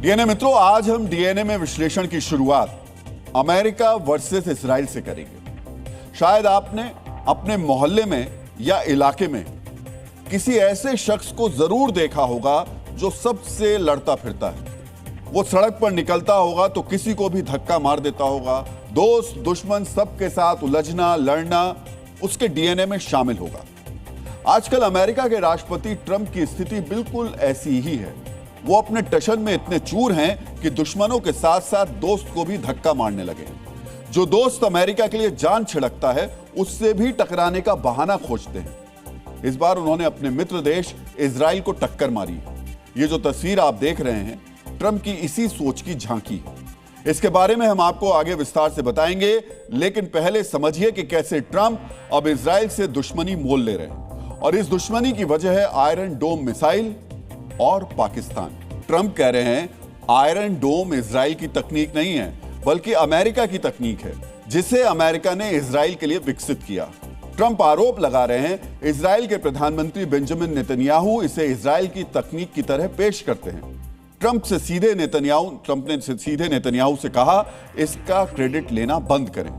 DNA मित्रों, आज हम डीएनए में विश्लेषण की शुरुआत अमेरिका वर्सेस इजराइल से करेंगे। शायद आपने अपने मोहल्ले में या इलाके में किसी ऐसे शख्स को जरूर देखा होगा जो सबसे लड़ता फिरता है। वो सड़क पर निकलता होगा तो किसी को भी धक्का मार देता होगा। दोस्त दुश्मन सबके साथ उलझना लड़ना उसके डीएनए में शामिल होगा। आजकल अमेरिका के राष्ट्रपति ट्रंप की स्थिति बिल्कुल ऐसी ही है। वो अपने टशन में इतने चूर हैं कि दुश्मनों के साथ साथ दोस्त को भी धक्का मारने लगे। जो दोस्त अमेरिका के लिए जान छिड़कता है उससे भी टकराने का बहाना खोजते हैं। इस बार उन्होंने अपने मित्र देश इजराइल को टक्कर मारी। ये जो तस्वीर आप देख रहे हैं ट्रंप की इसी सोच की झांकी है। इसके बारे में हम आपको आगे विस्तार से बताएंगे, लेकिन पहले समझिए कि कैसे ट्रंप अब इजराइल से दुश्मनी मोल ले रहे हैं। और इस दुश्मनी की वजह है आयरन डोम मिसाइल और पाकिस्तान। ट्रंप कह रहे हैं आयरन डोम इजराइल की तकनीक नहीं है बल्कि अमेरिका की तकनीक है, जिसे अमेरिका ने इजराइल के लिए विकसित किया। ट्रंप आरोप लगा रहे हैं इजराइल के प्रधानमंत्री बेंजामिन नेतन्याहू इसे इजराइल की तकनीक की तरह पेश करते हैं। ट्रंप ने सीधे नेतन्याहू से कहा इसका क्रेडिट लेना बंद करें।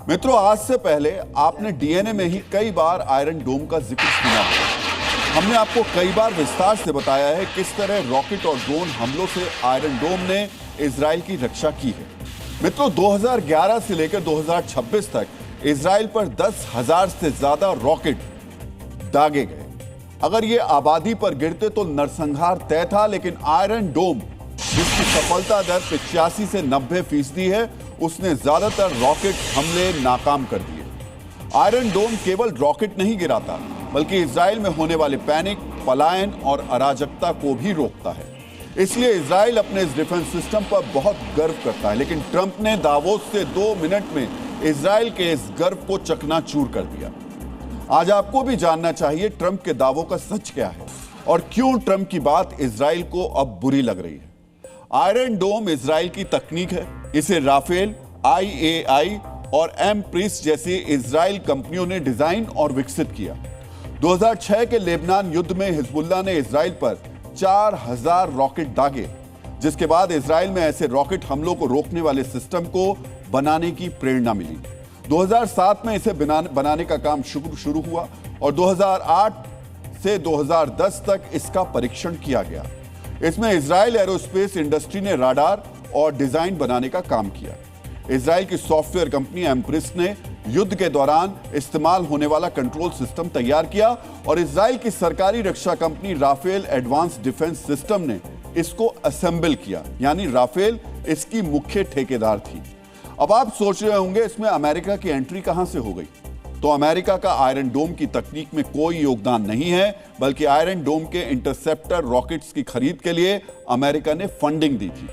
मित्रों, आज से पहले आपने डीएनए में ही कई बार आयरन डोम का जिक्र सुना है। हमने आपको कई बार विस्तार से बताया है किस तरह रॉकेट और ड्रोन हमलों से आयरन डोम ने इजराइल की रक्षा की है। मित्रों, 2011 से लेकर 2026 तक इजराइल पर 10,000 से ज्यादा रॉकेट दागे गए। अगर ये आबादी पर गिरते तो नरसंहार तय था, लेकिन आयरन डोम जिसकी सफलता दर 85 से 90% है, उसने ज्यादातर रॉकेट हमले नाकाम कर दिए। आयरन डोम केवल रॉकेट नहीं गिराता बल्कि इजराइल में होने वाले पैनिक, पलायन और अराजकता को भी रोकता है। इसलिए इजराइल अपने इस डिफेंस सिस्टम पर बहुत गर्व करता है। लेकिन ट्रंप ने दावोस से 2 मिनट में इजराइल के इस गर्व को चकनाचूर कर दिया। आज आपको भी जानना चाहिए ट्रंप के दावों का सच क्या है और क्यों ट्रंप की बात इजराइल को अब बुरी लग रही है। आयरन डोम इजराइल की तकनीक है। इसे राफेल, IAI और एमप्रिस जैसी इजराइल कंपनियों ने डिजाइन और विकसित किया। 2006 के लेबनान युद्ध में हिजबुल्लाह ने इजराइल पर 4000 रॉकेट दागे, जिसके बाद इजराइल में ऐसे रॉकेट हमलों को रोकने वाले सिस्टम को बनाने की प्रेरणा मिली। 2007 में इसे बनाने का काम शुरू हुआ और 2008 से 2010 तक इसका परीक्षण किया गया। इसमें इजराइल एरोस्पेस इंडस्ट्री ने राडार और डिजाइन बनाने का काम किया। इजराइल की सॉफ्टवेयर कंपनी एमप्रिस ने युद्ध के दौरान इस्तेमाल होने वाला कंट्रोल सिस्टम तैयार किया और इजराइल की सरकारी रक्षा company Rafael advance defence system ने इसको असेंबल किया, यानी राफेल इसकी मुख्य ठेकेदार थी। अब आप सोच रहे होंगे इसमें अमेरिका की एंट्री कहां से हो गई। तो अमेरिका का आयरन डोम की तकनीक में कोई योगदान नहीं है, बल्कि आयरन डोम के इंटरसेप्टर रॉकेट्स की खरीद के लिए अमेरिका ने फंडिंग दी थी।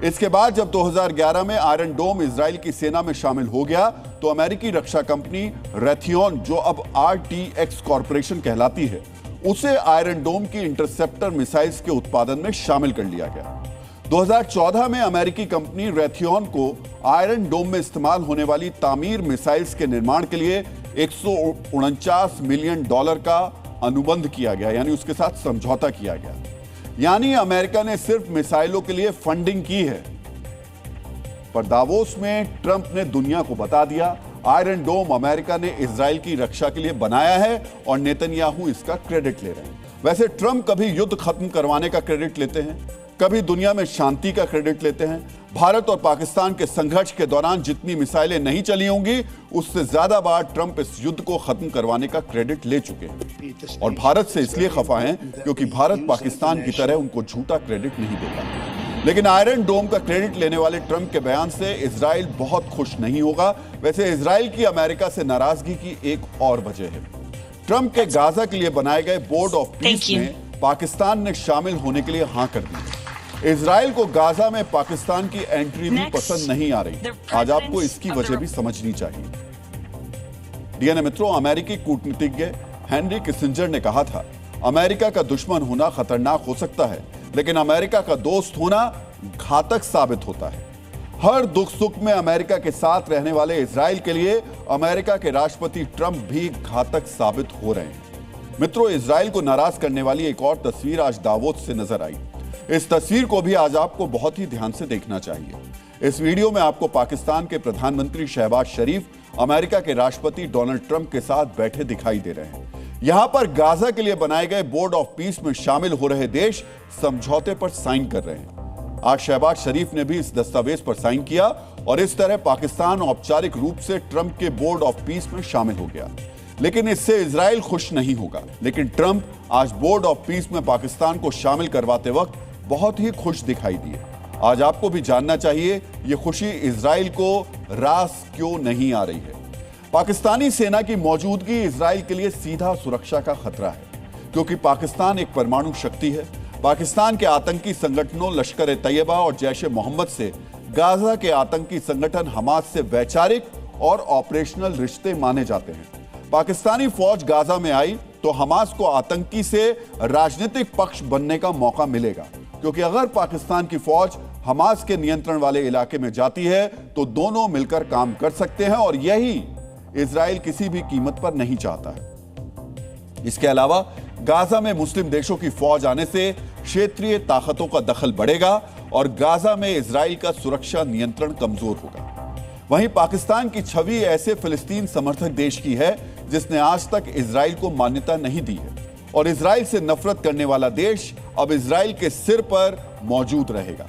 इसके बाद जब 2011 में आयरन डोम इजराइल की सेना में शामिल हो गया तो अमेरिकी रक्षा कंपनी रैथियन, जो अब RTX कॉर्पोरेशन कहलाती है, उसे आयरन डोम की इंटरसेप्टर मिसाइल्स के उत्पादन में शामिल कर लिया गया। 2014 में अमेरिकी कंपनी रैथियन को आयरन डोम में इस्तेमाल होने वाली तामीर मिसाइल्स के निर्माण के लिए $149 मिलियन का अनुबंध किया गया, यानी उसके साथ समझौता किया गया। यानी अमेरिका ने सिर्फ मिसाइलों के लिए फंडिंग की है। पर दावोस में ट्रंप ने दुनिया को बता दिया आयरन डोम अमेरिका ने इजराइल की रक्षा के लिए बनाया है और नेतन्याहू इसका क्रेडिट ले रहे हैं। वैसे ट्रंप कभी युद्ध खत्म करवाने का क्रेडिट लेते हैं, कभी दुनिया में शांति का क्रेडिट लेते हैं। भारत और पाकिस्तान के संघर्ष के दौरान जितनी मिसाइलें नहीं चली होंगी, उससे ज्यादा बार ट्रंप इस युद्ध को खत्म करवाने का क्रेडिट ले चुके हैं। और भारत से इसलिए खफा हैं क्योंकि भारत पाकिस्तान की तरह उनको झूठा क्रेडिट नहीं देता। लेकिन आयरन डोम का क्रेडिट लेने वाले ट्रंप के बयान से इजराइल बहुत खुश नहीं होगा। वैसे इजराइल की अमेरिका से नाराजगी की एक और वजह है। ट्रंप के गाजा के लिए बनाए गए बोर्ड ऑफ पीस में पाकिस्तान ने शामिल होने के लिए हां कर दी। इजराइल को गाजा में पाकिस्तान की एंट्री भी पसंद नहीं आ रही। आज आपको इसकी वजह भी समझनी चाहिए। डीएनए मित्रों, अमेरिकी कूटनीतिज्ञ हेनरी किसिंजर ने कहा था अमेरिका का दुश्मन होना खतरनाक हो सकता है, लेकिन अमेरिका का दोस्त होना घातक साबित होता है। हर दुख सुख में अमेरिका के साथ रहने वाले इजराइल के लिए अमेरिका के राष्ट्रपति ट्रंप भी घातक साबित हो रहे हैं। मित्रों, इजराइल को नाराज करने वाली एक और तस्वीर आज दावोस से नजर आई। इस तस्वीर को भी आज आपको बहुत ही ध्यान से देखना चाहिए। इस वीडियो में आपको पाकिस्तान के प्रधानमंत्री शहबाज शरीफ अमेरिका के राष्ट्रपति डोनाल्ड ट्रंप के साथ बैठे दिखाई दे रहे हैं। यहां पर गाजा के लिए बनाए गए बोर्ड ऑफ पीस में शामिल हो रहे देश समझौते पर साइन कर रहे हैं। आज शहबाज शरीफ ने भी इस दस्तावेज पर साइन किया और इस तरह पाकिस्तान औपचारिक रूप से ट्रंप के बोर्ड ऑफ पीस में शामिल हो गया। लेकिन इससे इजराइल खुश नहीं होगा। लेकिन ट्रंप आज बोर्ड ऑफ पीस में पाकिस्तान को शामिल करवाते वक्त बहुत ही खुश दिखाई दिए। आज आपको भी जानना चाहिए ये खुशी इजराइल को रास क्यों नहीं आ रही है। पाकिस्तानी सेना की मौजूदगी इजराइल के लिए सीधा सुरक्षा का खतरा है, क्योंकि पाकिस्तान एक परमाणु शक्ति है। पाकिस्तान के आतंकी संगठनों लश्कर ए तैयबा और जैश ए मोहम्मद से गाजा के आतंकी संगठन हमास से वैचारिक और ऑपरेशनल रिश्ते माने जाते हैं। पाकिस्तानी फौज गाजा में आई तो हमास को आतंकी से राजनीतिक पक्ष बनने का मौका मिलेगा, क्योंकि अगर पाकिस्तान की फौज हमास के नियंत्रण वाले इलाके में जाती है तो दोनों मिलकर काम कर सकते हैं, और यही इजराइल किसी भी कीमत पर नहीं चाहता है। इसके अलावा गाजा में मुस्लिम देशों की फौज आने से क्षेत्रीय ताकतों का दखल बढ़ेगा और गाजा में इजराइल का सुरक्षा नियंत्रण कमजोर होगा। वहीं पाकिस्तान की छवि ऐसे फिलिस्तीन समर्थक देश की है जिसने आज तक इजराइल को मान्यता नहीं दी है, और इजराइल से नफरत करने वाला देश अब इजराइल के सिर पर मौजूद रहेगा।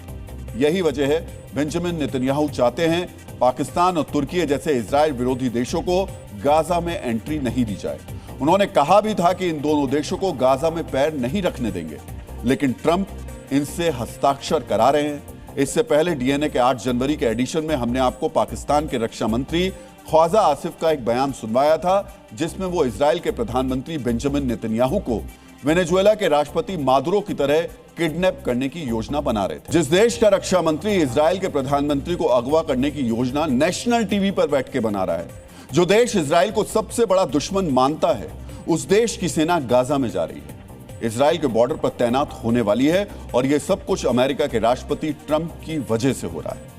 यही वजह है बेंजामिन नेतन्याहू चाहते हैं पाकिस्तान और तुर्की जैसे इजराइल विरोधी देशों को गाजा में एंट्री नहीं दी जाए। उन्होंने कहा भी था कि इन दोनों देशों को गाजा में पैर नहीं रखने देंगे, लेकिन ट्रंप इनसे हस्ताक्षर करा रहे हैं। इससे पहले डीएनए के 8 जनवरी के एडिशन में हमने आपको पाकिस्तान के रक्षा मंत्री ख्वाजा आसिफ का एक बयान सुनवाया था, जिसमें वो इजराइल के प्रधानमंत्री बेंजामिन नेतन्याहू को वेनेजुएला के राष्ट्रपति मादुरो की तरह किडनैप करने की योजना बना रहे थे। जिस देश का रक्षा मंत्री इजराइल के प्रधानमंत्री को अगवा करने की योजना नेशनल टीवी पर बैठ के बना रहा है, जो देश इजराइल को सबसे बड़ा दुश्मन मानता है, उस देश की सेना गाजा में जा रही है, इजराइल के बॉर्डर पर तैनात होने वाली है, और यह सब कुछ अमेरिका के राष्ट्रपति ट्रंप की वजह से हो रहा है।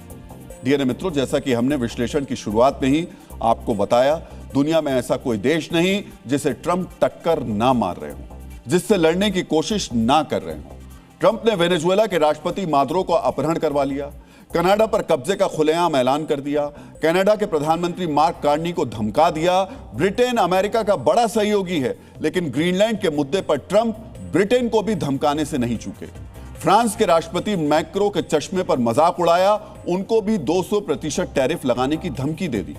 डीएनए मित्रों, जैसा कि हमने विश्लेषण की शुरुआत में ही आपको बताया, दुनिया में ऐसा कोई देश नहीं जिसे ट्रंप टक्कर ना मार रहे हो, जिससे लड़ने की कोशिश ना कर रहे हो। ट्रंप ने वेनेजुएला के राष्ट्रपति मादुरो को अपहरण करवा लिया, कनाडा पर कब्जे का खुलेआम ऐलान कर दिया, कनाडा के प्रधानमंत्री मार्क कार्नी को धमका दिया। ब्रिटेन अमेरिका का बड़ा सहयोगी है, लेकिन ग्रीनलैंड के मुद्दे पर ट्रंप ब्रिटेन को भी धमकाने से नहीं चूके। फ्रांस के राष्ट्रपति मैक्रो के चश्मे पर मजाक उड़ाया, उनको भी 200% टैरिफ लगाने की धमकी दे दी।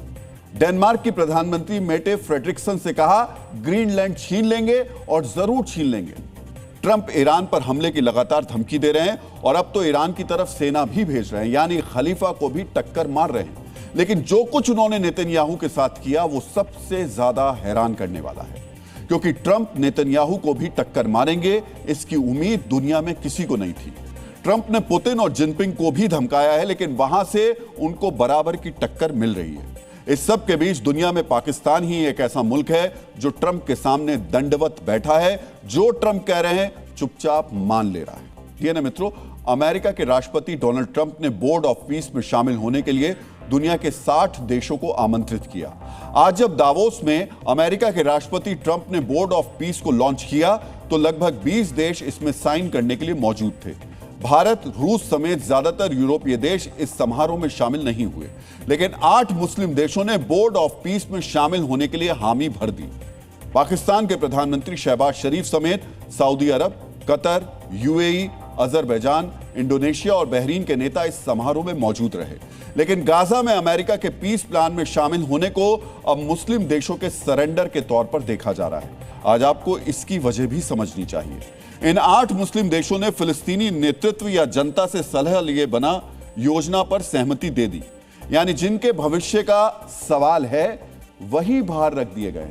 डेनमार्क की प्रधानमंत्री मेटे फ्रेडरिक्सन से कहा ग्रीनलैंड छीन लेंगे, और जरूर छीन लेंगे। ट्रंप ईरान पर हमले की लगातार धमकी दे रहे हैं, और अब तो ईरान की तरफ सेना भी भेज रहे हैं, यानी खलीफा को भी टक्कर मार रहे हैं। लेकिन जो कुछ उन्होंने नेतन्याहू के साथ किया वो सबसे ज्यादा हैरान करने वाला है, क्योंकि ट्रंप नेतन्याहू को भी टक्कर मारेंगे, इसकी उम्मीद दुनिया में किसी को नहीं थी। ट्रंप ने पुतिन और जिनपिंग को भी धमकाया है, लेकिन वहां से उनको बराबर की टक्कर मिल रही है। इस सब के बीच दुनिया में पाकिस्तान ही एक ऐसा मुल्क है जो ट्रंप के सामने दंडवत बैठा है, जो ट्रंप कह रहे हैं चुपचाप मान ले रहा है। डीएनए मित्रों, अमेरिका के राष्ट्रपति डोनाल्ड ट्रंप ने बोर्ड ऑफ पीस में शामिल होने के लिए दुनिया के 60 देशों को आमंत्रित किया। आज जब दावोस में अमेरिका के राष्ट्रपति ट्रंप ने बोर्ड ऑफ पीस को लॉन्च किया तो लगभग 20 देश इसमें साइन करने के लिए मौजूद थे। भारत, रूस समेत ज्यादातर यूरोपीय देश इस समारोह में शामिल नहीं हुए, लेकिन 8 मुस्लिम देशों ने बोर्ड ऑफ पीस में शामिल होने के लिए हामी भर दी। पाकिस्तान के प्रधानमंत्री शहबाज शरीफ समेत सऊदी अरब, कतर, यूएई, अजरबैजान, इंडोनेशिया और बहरीन के नेता इस समारोह में मौजूद रहे। लेकिन गाजा में अमेरिका के पीस प्लान में शामिल होने को अब मुस्लिम देशों के सरेंडर के तौर पर देखा जा रहा है। आज आपको इसकी वजह भी समझनी चाहिए। इन 8 मुस्लिम देशों ने फिलिस्तीनी नेतृत्व या जनता से सलाह लिए बना योजना पर सहमति दे दी, यानी जिनके भविष्य का सवाल है वही बाहर रख दिए गए।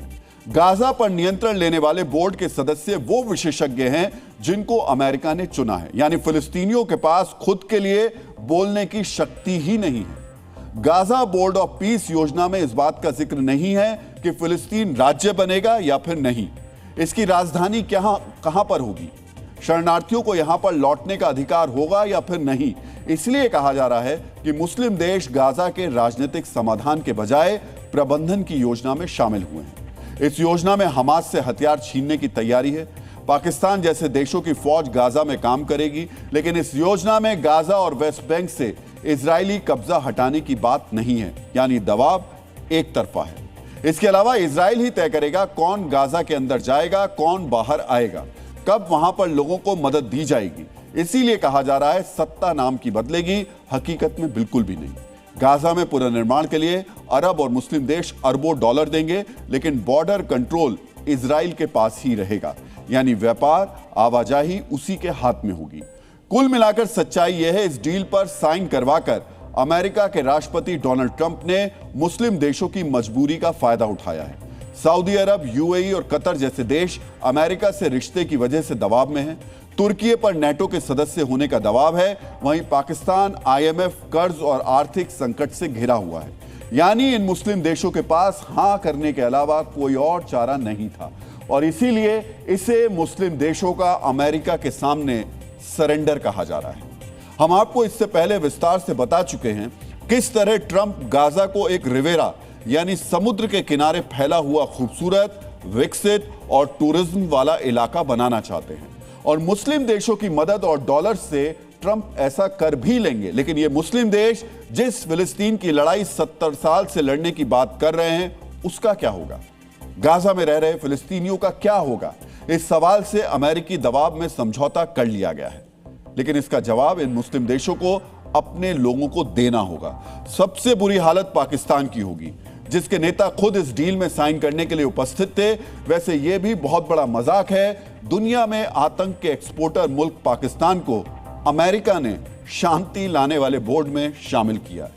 गाजा पर नियंत्रण लेने वाले बोर्ड के सदस्य वो विशेषज्ञ हैं जिनको अमेरिका ने चुना है, यानी फिलिस्तीनियों के पास खुद के लिए बोलने की शक्ति ही नहीं है। गाजा बोर्ड ऑफ पीस योजना में इस बात का जिक्र नहीं है कि फिलिस्तीन राज्य बनेगा या फिर नहीं, इसकी राजधानी कहां पर होगी, शरणार्थियों को यहां पर लौटने का अधिकार होगा या फिर नहीं। इसलिए कहा जा रहा है कि मुस्लिम देश गाजा के राजनीतिक समाधान के बजाय प्रबंधन की योजना में शामिल हुए हैं। इस योजना में हमास से हथियार छीनने की तैयारी है। पाकिस्तान जैसे देशों की फौज गाजा में काम करेगी, लेकिन इस योजना में गाजा और वेस्ट बैंक से इजरायली कब्जा हटाने की बात नहीं है, यानी दबाव एक तरफा है। इसके अलावा इजराइल ही तय करेगा कौन गाजा के अंदर जाएगा, कौन बाहर आएगा, कब वहां पर लोगों को मदद दी जाएगी। इसीलिए कहा जा रहा है सत्ता नाम की बदलेगी, हकीकत में बिल्कुल भी नहीं। गाजा में पुनर्निर्माण के लिए अरब और मुस्लिम देश अरबों डॉलर देंगे, लेकिन बॉर्डर कंट्रोल इजराइल के पास ही रहेगा, यानी व्यापार आवाजाही उसी के हाथ में होगी। कुल मिलाकर सच्चाई यह है, इस डील पर साइन करवाकर अमेरिका के राष्ट्रपति डोनाल्ड ट्रंप ने मुस्लिम देशों की मजबूरी का फायदा उठाया है। सऊदी अरब, यूएई और कतर जैसे देश अमेरिका से रिश्ते की वजह से दबाव में हैं। तुर्की पर नेटो के सदस्य होने का दबाव है। वहीं पाकिस्तान आईएमएफ कर्ज और आर्थिक संकट से घिरा हुआ है। यानी इन मुस्लिम देशों के पास हां करने के अलावा कोई और चारा नहीं था, और इसीलिए इसे मुस्लिम देशों का अमेरिका के सामने सरेंडर कहा जा रहा है। हम आपको इससे पहले विस्तार से बता चुके हैं किस तरह ट्रंप गाजा को एक रिवेरा यानी समुद्र के किनारे फैला हुआ खूबसूरत, विकसित और टूरिज्म वाला इलाका बनाना चाहते हैं, और मुस्लिम देशों की मदद और डॉलर से ट्रंप ऐसा कर भी लेंगे। लेकिन ये मुस्लिम देश जिस फिलिस्तीन की लड़ाई 70 साल से लड़ने की बात कर रहे हैं, उसका क्या होगा? गाजा में रह रहे फिलिस्तीनियों का क्या होगा? इस सवाल से अमेरिकी दबाव में समझौता कर लिया गया है, लेकिन इसका जवाब इन मुस्लिम देशों को अपने लोगों को देना होगा। सबसे बुरी हालत पाकिस्तान की होगी, जिसके नेता खुद इस डील में साइन करने के लिए उपस्थित थे। वैसे यह भी बहुत बड़ा मजाक है, दुनिया में आतंक के एक्सपोर्टर मुल्क पाकिस्तान को अमेरिका ने शांति लाने वाले बोर्ड में शामिल किया।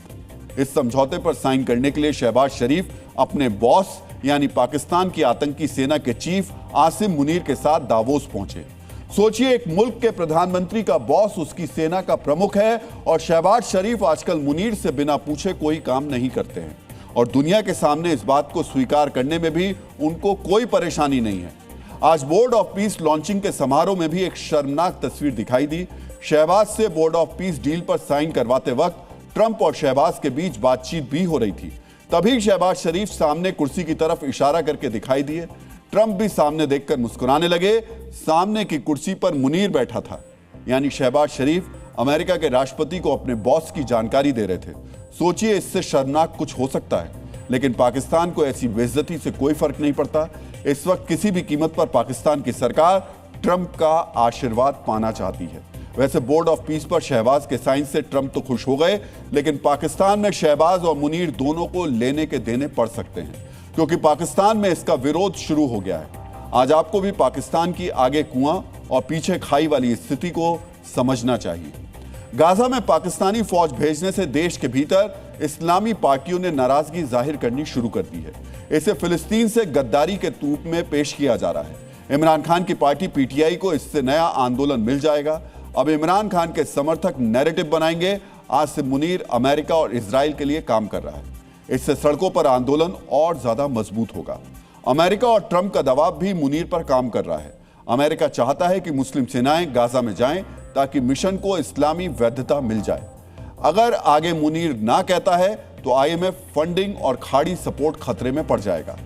इस समझौते पर साइन करने के लिए शहबाज शरीफ अपने बॉस यानी पाकिस्तान की आतंकी सेना के चीफ आसिम मुनीर के साथ दावोस पहुंचे। सोचिए, एक मुल्क के प्रधानमंत्री का बॉस उसकी सेना का प्रमुख है, और शहबाज शरीफ आजकल मुनीर से बिना पूछे कोई काम नहीं करते हैं, और दुनिया के सामने इस बात को स्वीकार करने में भी उनको कोई परेशानी नहीं है। आज बोर्ड ऑफ पीस लॉन्चिंग के समारोह में भी एक शर्मनाक तस्वीर दिखाई दी। शहबाज से बोर्ड ऑफ पीस डील पर साइन करवाते वक्त ट्रंप और शहबाज के बीच बातचीत भी हो रही थी। तभी शहबाज शरीफ सामने कुर्सी की तरफ इशारा करके दिखाई दिए। ट्रंप भी सामने देखकर मुस्कुराने लगे। सामने की कुर्सी पर मुनीर बैठा था, यानी शहबाज शरीफ अमेरिका के राष्ट्रपति को अपने बॉस की जानकारी दे रहे थे। सोचिए, इससे शर्मनाक कुछ हो सकता है, लेकिन पाकिस्तान को ऐसी बेइज्जती से कोई फर्क नहीं पड़ता। इस वक्त किसी भी कीमत पर पाकिस्तान की सरकार ट्रंप का आशीर्वाद पाना चाहती है। वैसे बोर्ड ऑफ पीस पर शहबाज के साइन से ट्रंप तो खुश हो गए, लेकिन पाकिस्तान में शहबाज और मुनीर दोनों को लेने के देने पड़ सकते हैं, क्योंकि पाकिस्तान में इसका विरोध शुरू हो गया है। आज आपको भी पाकिस्तान की आगे कुआं और पीछे खाई वाली स्थिति को समझना चाहिए। गाजा में पाकिस्तानी फौज भेजने से देश के भीतर इस्लामी पार्टियों ने नाराजगी जाहिर करनी शुरू कर दी है। इसे फिलिस्तीन से गद्दारी के रूप में पेश किया जा रहा है। इमरान खान की पार्टी पीटीआई को इससे नया आंदोलन मिल जाएगा। अब इमरान खान के समर्थक नैरेटिव बनाएंगे, आसिम मुनीर अमेरिका और इजराइल के लिए काम कर रहा है। इससे सड़कों पर आंदोलन और ज्यादा मजबूत होगा। अमेरिका और ट्रंप का दबाव भी मुनीर पर काम कर रहा है। अमेरिका चाहता है कि मुस्लिम सेनाएं गाजा में जाएं, ताकि मिशन को इस्लामी वैधता मिल जाए। अगर आगे मुनीर ना कहता है तो आईएमएफ फंडिंग और खाड़ी सपोर्ट खतरे में पड़ जाएगा।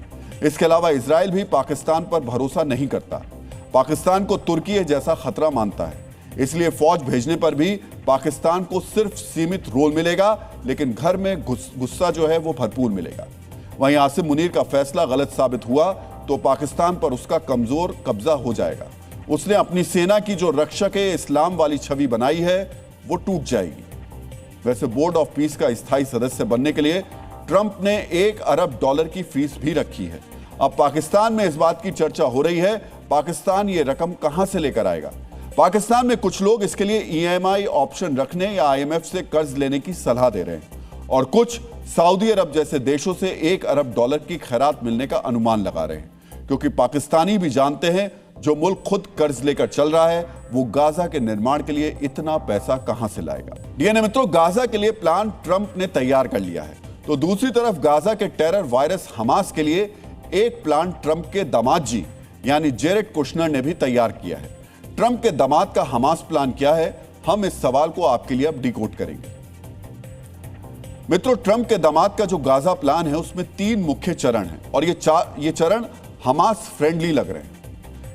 इसके अलावा इजराइल भी पाकिस्तान पर भरोसा नहीं करता। पाकिस्तान को तुर्की जैसा खतरा मानता है, इसलिए फौज भेजने पर भी पाकिस्तान को सिर्फ सीमित रोल मिलेगा, लेकिन घर में गुस्सा जो है वो भरपूर मिलेगा। वहीं आसिम मुनीर का फैसला गलत साबित हुआ तो पाकिस्तान पर उसका कमजोर कब्जा हो जाएगा। उसने अपनी सेना की जो रक्षक इस्लाम वाली छवि बनाई है वो टूट जाएगी। वैसे बोर्ड ऑफ पीस का स्थायी सदस्य बनने के लिए ट्रंप ने $1 अरब की फीस भी रखी है। अब पाकिस्तान में इस बात की चर्चा हो रही है, पाकिस्तान ये रकम कहां से लेकर आएगा। पाकिस्तान में कुछ लोग इसके लिए ईएमआई ऑप्शन रखने या आईएमएफ से कर्ज लेने की सलाह दे रहे हैं, और कुछ सऊदी अरब जैसे देशों से $1 अरब की खैरात मिलने का अनुमान लगा रहे हैं, क्योंकि पाकिस्तानी भी जानते हैं जो मुल्क खुद कर्ज लेकर चल रहा है वो गाजा के निर्माण के लिए इतना पैसा कहां से लाएगा। डीएनए मित्रों, गाजा के लिए प्लान ट्रंप ने तैयार कर लिया है, तो दूसरी तरफ गाजा के टेरर वायरस हमास के लिए एक प्लान ट्रंप के दामाद जी यानी जेरेड कुशनर ने भी तैयार किया है। ट्रंप के दामाद का हमास प्लान क्या है, हम इस सवाल को आपके लिए अब डिकोड करेंगे। मित्रों, ट्रंप के दामाद का जो गाजा प्लान है उसमें 3 मुख्य चरण हैं, और ये चरण हमास फ्रेंडली लग रहे हैं।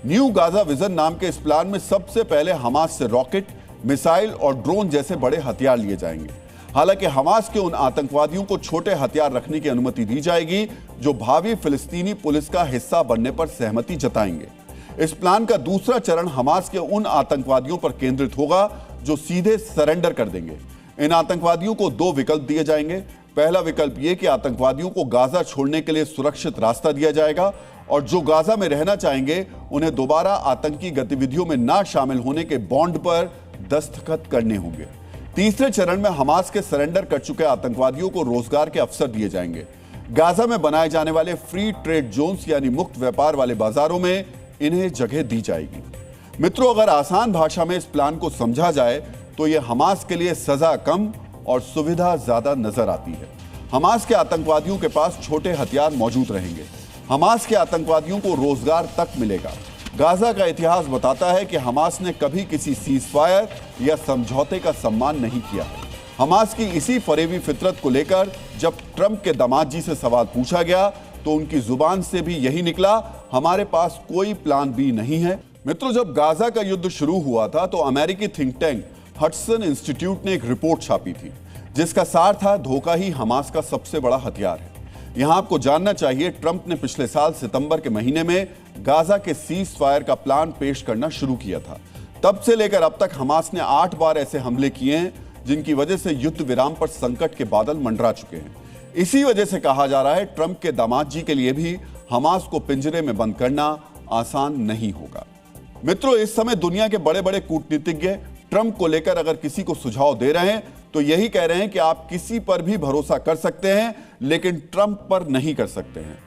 न्यू गाजा विजन नाम के इस प्लान में सबसे पहले हमास से रॉकेट, मिसाइल और ड्रोन जैसे बड़े हथियार लिए जाएंगे। हालांकि हमास के उन आतंकवादियों को छोटे हथियार रखने की अनुमति दी जाएगी जो भावी फिलिस्तीनी पुलिस का हिस्सा बनने पर सहमति जताएंगे। इस प्लान का दूसरा चरण हमास के उन आतंकवादियों पर केंद्रित होगा जो सीधे सरेंडर कर देंगे। इन आतंकवादियों को 2 विकल्प दिए जाएंगे। पहला विकल्प यह कि आतंकवादियों को गाजा छोड़ने के लिए सुरक्षित रास्ता दिया जाएगा और जो गाजा में रहना चाहेंगे उन्हें दोबारा आतंकी गतिविधियों में ना शामिल होने के बॉन्ड पर दस्तखत करने होंगे। तीसरे चरण में हमास के सरेंडर कर चुके आतंकवादियों को रोजगार के अवसर दिए जाएंगे। गाजा में बनाए जाने वाले फ्री ट्रेड जोन्स यानी मुक्त व्यापार वाले बाजारों में इन्हें जगह दी जाएगी। मित्रों, अगर आसान भाषा में इस प्लान को समझा जाए तो यह हमास के लिए सजा कम और सुविधा ज्यादा नजर आती है। हमास के आतंकवादियों के पास छोटे हथियार मौजूद रहेंगे। हमास के आतंकवादियों को रोजगार तक मिलेगा। गाजा का इतिहास बताता है कि हमास ने कभी किसी सीजफायर या समझौते का सम्मान नहीं किया है। हमास की इसी फरेबी फितरत को लेकर जब ट्रंप के दामाद जी से सवाल पूछा गया तो उनकी जुबान से भी यही निकला, हमारे पास कोई प्लान बी नहीं है। मित्रों, जब गाजा का युद्ध शुरू हुआ था तो अमेरिकी थिंक टैंक हडसन इंस्टीट्यूट ने एक रिपोर्ट छापी थी जिसका सार था धोखा ही हमास का सबसे बड़ा हथियार है। यहां आपको जानना चाहिए, ट्रंप ने पिछले साल सितंबर के महीने में गाजा के सीज फायर का प्लान पेश करना शुरू किया था। तब से लेकर अब तक हमास ने 8 बार ऐसे हमले किए हैं जिनकी वजह से युद्ध विराम पर संकट के बादल मंडरा चुके हैं। इसी वजह से कहा जा रहा है ट्रंप के दामाद जी के लिए भी हमास को पिंजरे में बंद करना आसान नहीं होगा। मित्रों, इस समय दुनिया के बड़े बड़े कूटनीतिज्ञ ट्रंप को लेकर अगर किसी को सुझाव दे रहे हैं तो यही कह रहे हैं कि आप किसी पर भी भरोसा कर सकते हैं लेकिन ट्रंप पर नहीं कर सकते हैं।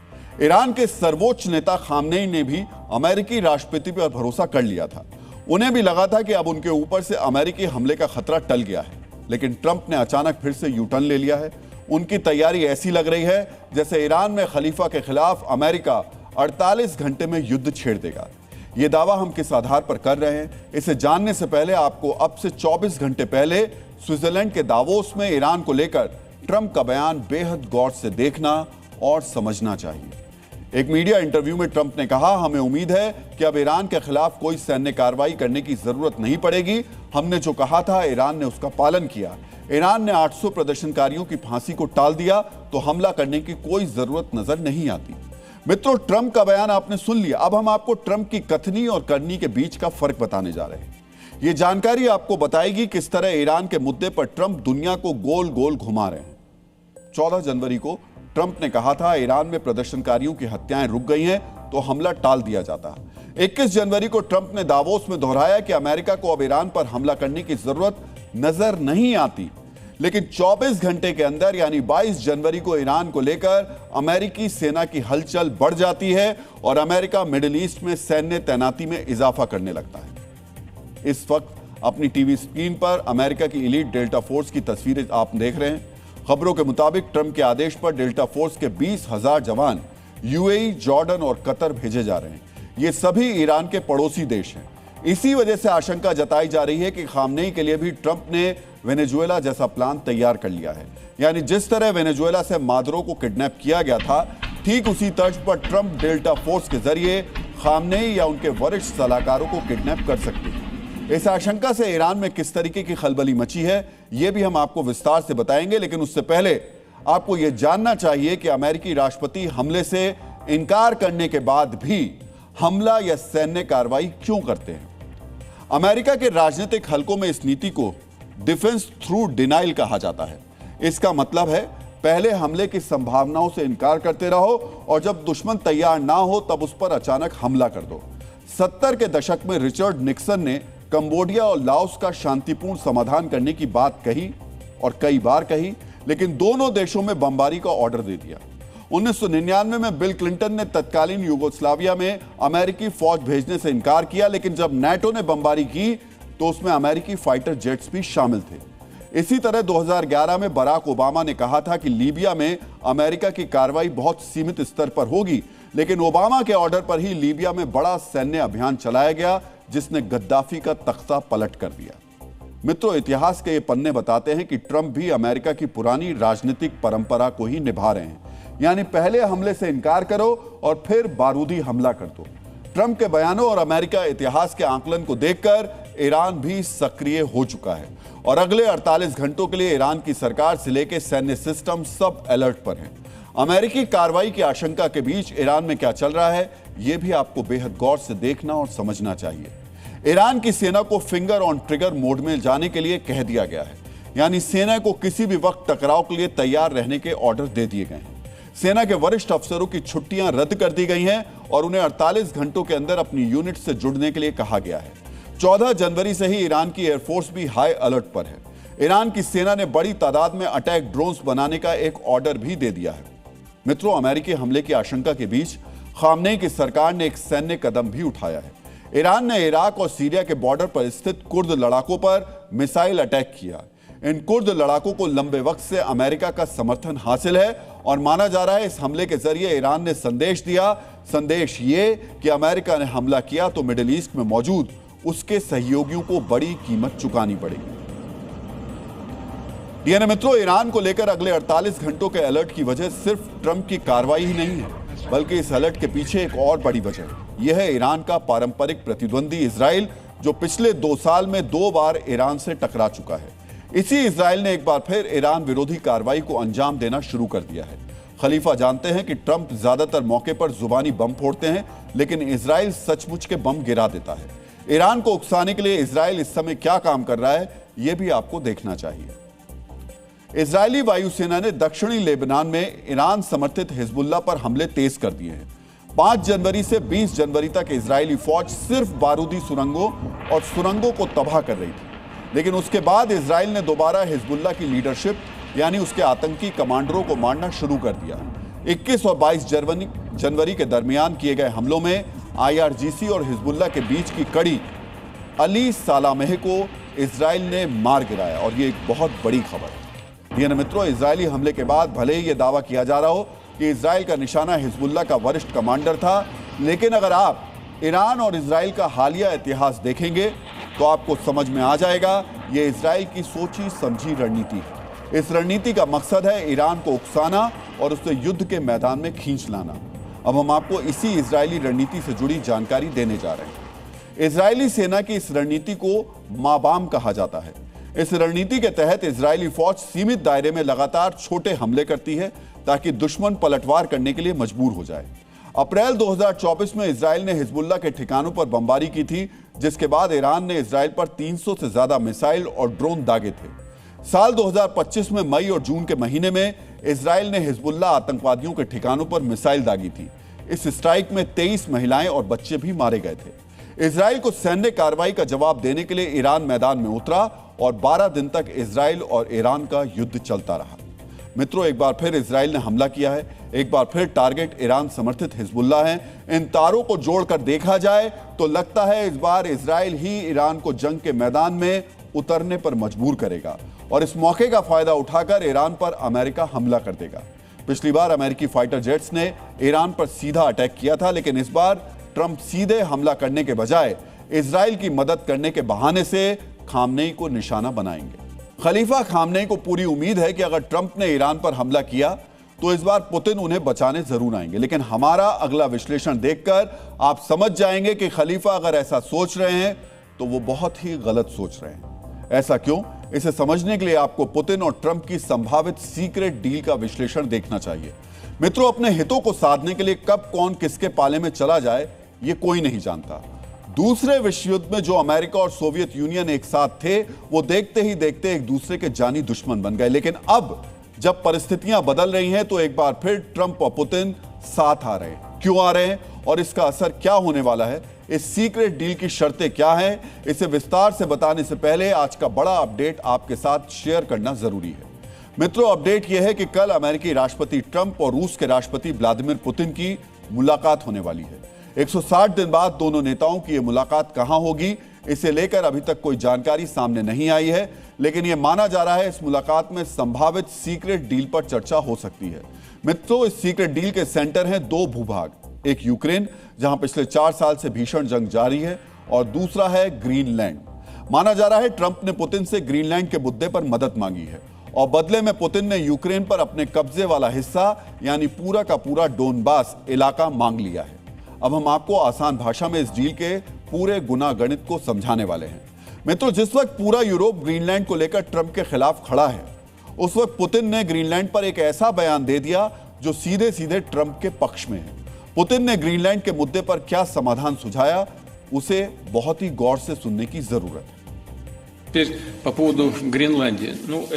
ईरान के सर्वोच्च नेता खामनेई ने भी अमेरिकी राष्ट्रपति पर भरोसा कर लिया था। उन्हें भी लगा था कि अब उनके ऊपर से अमेरिकी हमले का खतरा टल गया है, लेकिन ट्रंप ने अचानक फिर से यू टर्न ले लिया है। उनकी तैयारी ऐसी लग रही है जैसे ईरान में खलीफा के खिलाफ अमेरिका 48 घंटे में युद्ध छेड़ देगा। यह दावा हम किस आधार पर कर रहे हैं, इसे जानने से पहले आपको अब से 24 घंटे पहले स्विट्जरलैंड के दावोस में ईरान को लेकर ट्रंप का बयान बेहद गौर से देखना और समझना चाहिए। एक मीडिया इंटरव्यू में ट्रंप ने कहा, हमें उम्मीद है कि अब ईरान के खिलाफ कोई सैन्य कार्रवाई करने की जरूरत नहीं पड़ेगी। हमने जो कहा था ईरान ने उसका पालन किया। ईरान ने 800 प्रदर्शनकारियों की फांसी को टाल दिया तो हमला करने की कोई जरूरत नजर नहीं आती। मित्रों, ट्रंप का बयान आपने सुन लिया। अब हम आपको ट्रंप की कथनी और करनी के बीच का फर्क बताने जा रहे हैं। यह जानकारी आपको बताएगी किस तरह ईरान के मुद्दे पर ट्रंप दुनिया को गोल गोल घुमा रहे हैं। 14 जनवरी को ट्रंप ने कहा था ईरान में प्रदर्शनकारियों की हत्याएं रुक गई हैं तो हमला टाल दिया जाता। 21 जनवरी को ट्रंप ने दावोस में दोहराया कि अमेरिका को अब ईरान पर हमला करने की जरूरत नजर नहीं आती। लेकिन 24 घंटे के अंदर यानी 22 जनवरी को ईरान को लेकर अमेरिकी सेना की हलचल बढ़ जाती है और अमेरिका मिडिल ईस्ट में सैन्य तैनाती में इजाफा करने लगता है। इस वक्त अपनी टीवी स्क्रीन पर अमेरिका की एलीट डेल्टा फोर्स की तस्वीरें आप देख रहे हैं। खबरों के मुताबिक ट्रंप के आदेश पर डेल्टा फोर्स के 20,000 जवान यूएई, जॉर्डन और कतर भेजे जा रहे हैं। ये सभी ईरान के पड़ोसी देश हैं। इसी वजह से आशंका जताई जा रही है कि खामनेई के लिए भी ट्रंप ने वेनेजुएला जैसा प्लान तैयार कर लिया है। यानी जिस तरह वेनेजुएला से मादुरो को किडनैप किया गया था, ठीक उसी तर्ज पर ट्रंप डेल्टा फोर्स के जरिए खामनेई या उनके वरिष्ठ सलाहकारों को किडनैप कर सकते हैं। इस आशंका से ईरान में किस तरीके की खलबली मची है यह भी हम आपको विस्तार से बताएंगे, लेकिन उससे पहले आपको यह जानना चाहिए कि अमेरिकी राष्ट्रपति हमले से इनकार करने के बाद भी हमला या सैन्य कार्रवाई क्यों करते हैं। अमेरिका के राजनीतिक हलकों में इस नीति को डिफेंस थ्रू डिनाइल कहा जाता है। इसका मतलब है पहले हमले की संभावनाओं से इनकार करते रहो और जब दुश्मन तैयार ना हो तब उस पर अचानक हमला कर दो। 70 के दशक में रिचर्ड निक्सन ने कंबोडिया और लाओस का शांतिपूर्ण समाधान करने की बात कही और कई बार कही, लेकिन दोनों देशों में बमबारी का ऑर्डर दे दिया। 1999 में बिल क्लिंटन ने तत्कालीन यूगोस्लाविया में अमेरिकी फौज भेजने से इनकार किया, लेकिन जब नाटो ने बमबारी की तो उसमें अमेरिकी फाइटर जेट्स भी शामिल थे। इसी तरह 2011 में बराक ओबामा ने कहा था कि लीबिया में अमेरिका की कार्रवाई बहुत सीमित स्तर पर होगी, लेकिन ओबामा के ऑर्डर पर ही लीबिया में बड़ा सैन्य अभियान चलाया गया जिसने गद्दाफी का तख्ता पलट कर दिया। मित्रों, इतिहास के ये पन्ने बताते हैं कि ट्रंप भी अमेरिका की पुरानी राजनीतिक परंपरा को ही निभा रहे हैं, यानी पहले हमले से इनकार करो और फिर बारूदी हमला कर दो। ट्रंप के बयानों और अमेरिका इतिहास के आकलन को देखकर ईरान भी सक्रिय हो चुका है और अगले 48 घंटों के लिए ईरान की सरकार से लेकर सैन्य सिस्टम सब अलर्ट पर हैं। अमेरिकी कार्रवाई की आशंका के बीच ईरान में क्या चल रहा है, यह भी आपको बेहद गौर से देखना और समझना चाहिए। ईरान की सेना को फिंगर ऑन ट्रिगर मोड में जाने के लिए कह दिया गया है, यानी सेना को किसी भी वक्त टकराव के लिए तैयार रहने के ऑर्डर दे दिए गए हैं। सेना के वरिष्ठ अफसरों की छुट्टियां रद्द कर दी गई हैं और उन्हें 48 घंटों के अंदर अपनी यूनिट से जुड़ने के लिए कहा गया है। 14 जनवरी से ही ईरान की एयरफोर्स भी हाई अलर्ट पर है। ईरान की सेना ने बड़ी तादाद में अटैक ड्रोन्स बनाने का एक ऑर्डर भी दे दिया है। मित्रों, अमेरिकी हमले की आशंका के बीच खामनेई की सरकार ने एक सैन्य कदम भी उठाया है। ईरान ने इराक और सीरिया के बॉर्डर पर स्थित कुर्द लड़ाकों पर मिसाइल अटैक किया। इन कुर्द लड़ाकों को लंबे वक्त से अमेरिका का समर्थन हासिल है और माना जा रहा है इस हमले के जरिए ईरान ने संदेश दिया, संदेश ये कि अमेरिका ने हमला किया तो मिडिल ईस्ट में मौजूद उसके सहयोगियों को बड़ी कीमत चुकानी पड़ेगी। डीएनए मित्रों, ईरान को लेकर अगले 48 घंटों के अलर्ट की वजह सिर्फ ट्रंप की कार्रवाई ही नहीं है, बल्कि इस अलर्ट के पीछे एक और बड़ी वजह है। यह है ईरान का पारंपरिक प्रतिद्वंदी इजराइल, जो पिछले 2 साल में 2 बार ईरान से टकरा चुका है। इसी इजराइल ने एक बार फिर ईरान विरोधी कार्रवाई को अंजाम देना शुरू कर दिया है। खलीफा जानते हैं कि ट्रंप ज्यादातर मौके पर जुबानी बम फोड़ते हैं, लेकिन इजराइल सचमुच के बम गिरा देता है। ईरान को उकसाने के लिए इजराइल इस समय क्या काम कर रहा है, यह भी आपको देखना चाहिए। इजरायली वायुसेना ने दक्षिणी लेबनान में ईरान समर्थित हिजबुल्लाह पर हमले तेज कर दिए हैं। 5 जनवरी से 20 जनवरी तक इजरायली फौज सिर्फ बारूदी सुरंगों और सुरंगों को तबाह कर रही थी, लेकिन उसके बाद इजराइल ने दोबारा हिजबुल्लाह की लीडरशिप यानी उसके आतंकी कमांडरों को मारना शुरू कर दिया। 21 और 22 जनवरी के दरमियान किए गए हमलों में IRGC और हिजबुल्लाह के बीच की कड़ी अली सालामेह को इजराइल ने मार गिराया और ये एक बहुत बड़ी खबर है। डीएनए मित्रों, इजरायली हमले के बाद भले ही यह दावा किया जा रहा हो कि इजराइल का निशाना हिजबुल्लाह का वरिष्ठ कमांडर था, लेकिन अगर आप ईरान और इजराइल का हालिया इतिहास देखेंगे तो आपको समझ में आ जाएगा ये इजराइल की सोची समझी रणनीति है। इस रणनीति का मकसद है ईरान को उकसाना और उसे युद्ध के मैदान में खींच लाना। अब हम आपको इसी इजरायली रणनीति से जुड़ी जानकारी देने जा रहे हैं। इजरायली सेना की इस रणनीति को माबाम कहा जाता है। इस रणनीति के तहत इजरायली फौज सीमित दायरे में लगातार छोटे हमले करती है ताकि दुश्मन पलटवार करने के लिए मजबूर हो जाए। अप्रैल 2024 में इजराइल ने हिजबुल्लाह के ठिकानों पर बमबारी की थी, जिसके बाद ईरान ने इजराइल पर 300 से ज्यादा मिसाइल और ड्रोन दागे थे। साल 2025 में मई और जून के महीने में इजराइल ने हिजबुल्लाह आतंकवादियों के ठिकानों पर मिसाइल दागी थी। इस स्ट्राइक में 23 महिलाएं और बच्चे भी मारे गए थे। इजराइल को सैन्य कार्रवाई का जवाब देने के लिए ईरान मैदान में उतरा और 12 दिन तक इजराइल और ईरान का युद्ध चलता रहा। मित्रों, एक बार फिर इजराइल ने हमला किया है। एक बार फिर टारगेट ईरान समर्थित हिजबुल्लाह है। इन तारों को जोड़कर देखा जाए तो लगता है इस बार इजराइल ही ईरान को जंग के मैदान में उतरने पर मजबूर करेगा और इस मौके का फायदा उठाकर ईरान पर अमेरिका हमला कर देगा। पिछली बार अमेरिकी फाइटर जेट्स ने ईरान पर सीधा अटैक किया था, लेकिन इस बार ट्रंप सीधे हमला करने के बजाय इजराइल की मदद करने के बहाने से खामनेई को निशाना बनाएंगे। खलीफा खामनेई को पूरी उम्मीद है कि अगर ट्रंप ने ईरान पर हमला किया तो इस बार पुतिन उन्हें बचाने जरूर आएंगे, लेकिन हमारा अगला विश्लेषण देखकर आप समझ जाएंगे कि खलीफा अगर ऐसा सोच रहे हैं तो वो बहुत ही गलत सोच रहे हैं। ऐसा क्यों? इसे समझने के लिए आपको पुतिन और ट्रंप की संभावित सीक्रेट डील का विश्लेषण देखना चाहिए। मित्रों, अपने हितों को साधने के लिए कब कौन किसके पाले में चला जाए ये कोई नहीं जानता। दूसरे विश्व युद्ध में जो अमेरिका और सोवियत यूनियन एक साथ थे, वो देखते ही देखते एक दूसरे के जानी दुश्मन बन गए। लेकिन अब जब परिस्थितियां बदल रही हैं तो एक बार फिर ट्रंप और पुतिन साथ आ रहे हैं। क्यों आ रहे हैं और इसका असर क्या होने वाला है, इस सीक्रेट डील की शर्तें क्या हैं, इसे विस्तार से बताने से पहले आज का बड़ा अपडेट आपके साथ शेयर करना जरूरी है। मित्रों, अपडेट यह है कि कल अमेरिकी राष्ट्रपति ट्रंप और रूस के राष्ट्रपति व्लादिमीर पुतिन की मुलाकात होने वाली है। 160 दिन बाद दोनों नेताओं की यह मुलाकात कहां होगी, इसे लेकर अभी तक कोई जानकारी सामने नहीं आई है, लेकिन यह माना जा रहा है इस मुलाकात में संभावित सीक्रेट डील पर चर्चा हो सकती है। मित्रों, इस सीक्रेट डील के सेंटर हैं 2 भूभाग, एक यूक्रेन जहां पिछले 4 साल से भीषण जंग जारी है और दूसरा है ग्रीनलैंड। माना जा रहा है ट्रंप ने पुतिन से ग्रीनलैंड के मुद्दे पर मदद मांगी है और बदले में पुतिन ने यूक्रेन पर अपने कब्जे वाला हिस्सा यानी पूरा का पूरा डोनबास इलाका मांग लिया है। अब हम आपको आसान भाषा में इस डील के पूरे गुना गणित को समझाने वाले हैं। मित्रों, जिस वक्त पूरा यूरोप ग्रीनलैंड को लेकर ट्रंप के खिलाफ खड़ा है, उस वक्त पुतिन ने ग्रीनलैंड पर एक ऐसा बयान दे दिया जो सीधे सीधे ट्रंप के पक्ष में है। पुतिन ने ग्रीनलैंड के मुद्दे पर क्या समाधान सुझाया, उसे बहुत ही गौर से सुनने की जरूरत है।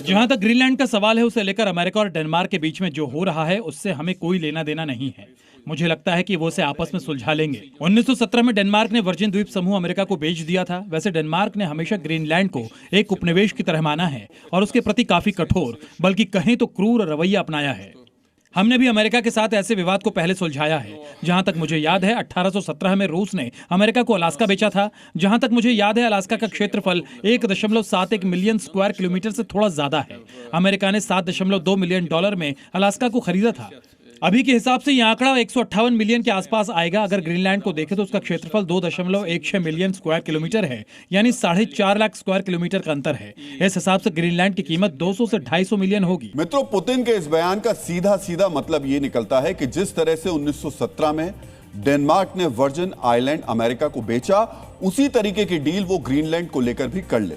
जहां तक ग्रीनलैंड का सवाल है, उसे लेकर अमेरिका और डेनमार्क के बीच में जो हो रहा है उससे हमें कोई लेना देना नहीं है। मुझे लगता है कि वो उसे आपस में सुलझा लेंगे। 1917 में डेनमार्क ने वर्जिन द्वीप समूह अमेरिका को बेच दिया था। वैसे डेनमार्क ने हमेशा ग्रीनलैंड को एक उपनिवेश की तरह माना है और उसके प्रति काफी कठोर, बल्कि कहें तो क्रूर रवैया अपनाया है। हमने भी अमेरिका के साथ ऐसे विवाद को पहले सुलझाया है। जहां तक मुझे याद है 1817 में रूस ने अमेरिका को अलास्का बेचा था। जहां तक मुझे याद है अलास्का का क्षेत्रफल 1.71 मिलियन स्क्वायर किलोमीटर से थोड़ा ज्यादा है। अमेरिका ने $7.2 मिलियन में अलास्का को खरीदा था। अभी के हिसाब से यह आंकड़ा 158 मिलियन के आसपास आएगा। अगर ग्रीनलैंड को देखें तो उसका क्षेत्रफल 2.16 मिलियन स्क्वायर किलोमीटर है, यानी 4.5 लाख स्क्वायर किलोमीटर का अंतर है। इस हिसाब से ग्रीनलैंड की कीमत 200 से 250 मिलियन होगी। मित्रों, पुतिन के इस बयान का सीधा सीधा मतलब ये निकलता है कि जिस तरह से 1917 में डेनमार्क ने वर्जिन आइलैंड अमेरिका को बेचा, उसी तरीके की डील वो ग्रीनलैंड को लेकर भी कर ले।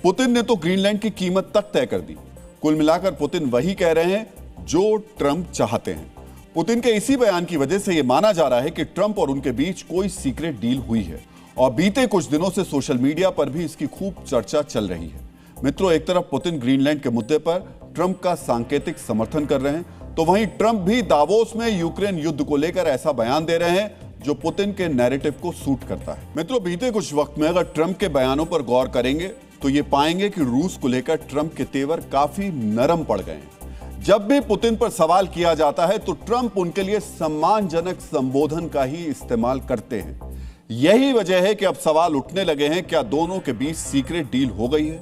पुतिन ने तो ग्रीनलैंड की कीमत तक तय कर दी। कुल मिलाकर पुतिन वही कह रहे हैं जो ट्रंप चाहते हैं। पुतिन के इसी बयान की वजह से यह माना जा रहा है कि ट्रंप और उनके बीच कोई सीक्रेट डील हुई है और बीते कुछ दिनों से सोशल मीडिया पर भी इसकी खूब चर्चा चल रही है। मित्रों, एक तरफ पुतिन ग्रीनलैंड के मुद्दे पर ट्रंप का सांकेतिक समर्थन कर रहे हैं, तो वहीं ट्रंप भी दावोस में यूक्रेन युद्ध को लेकर ऐसा बयान दे रहे हैं जो पुतिन के नैरेटिव को सूट करता है। मित्रों, बीते कुछ वक्त में अगर ट्रंप के बयानों पर गौर करेंगे तो ये पाएंगे कि रूस को लेकर ट्रंप के तेवर काफी नरम पड़ गए हैं। जब भी पुतिन पर सवाल किया जाता है तो ट्रंप उनके लिए सम्मानजनक संबोधन का ही इस्तेमाल करते हैं। यही वजह है कि अब सवाल उठने लगे हैं, क्या दोनों के बीच सीक्रेट डील हो गई है?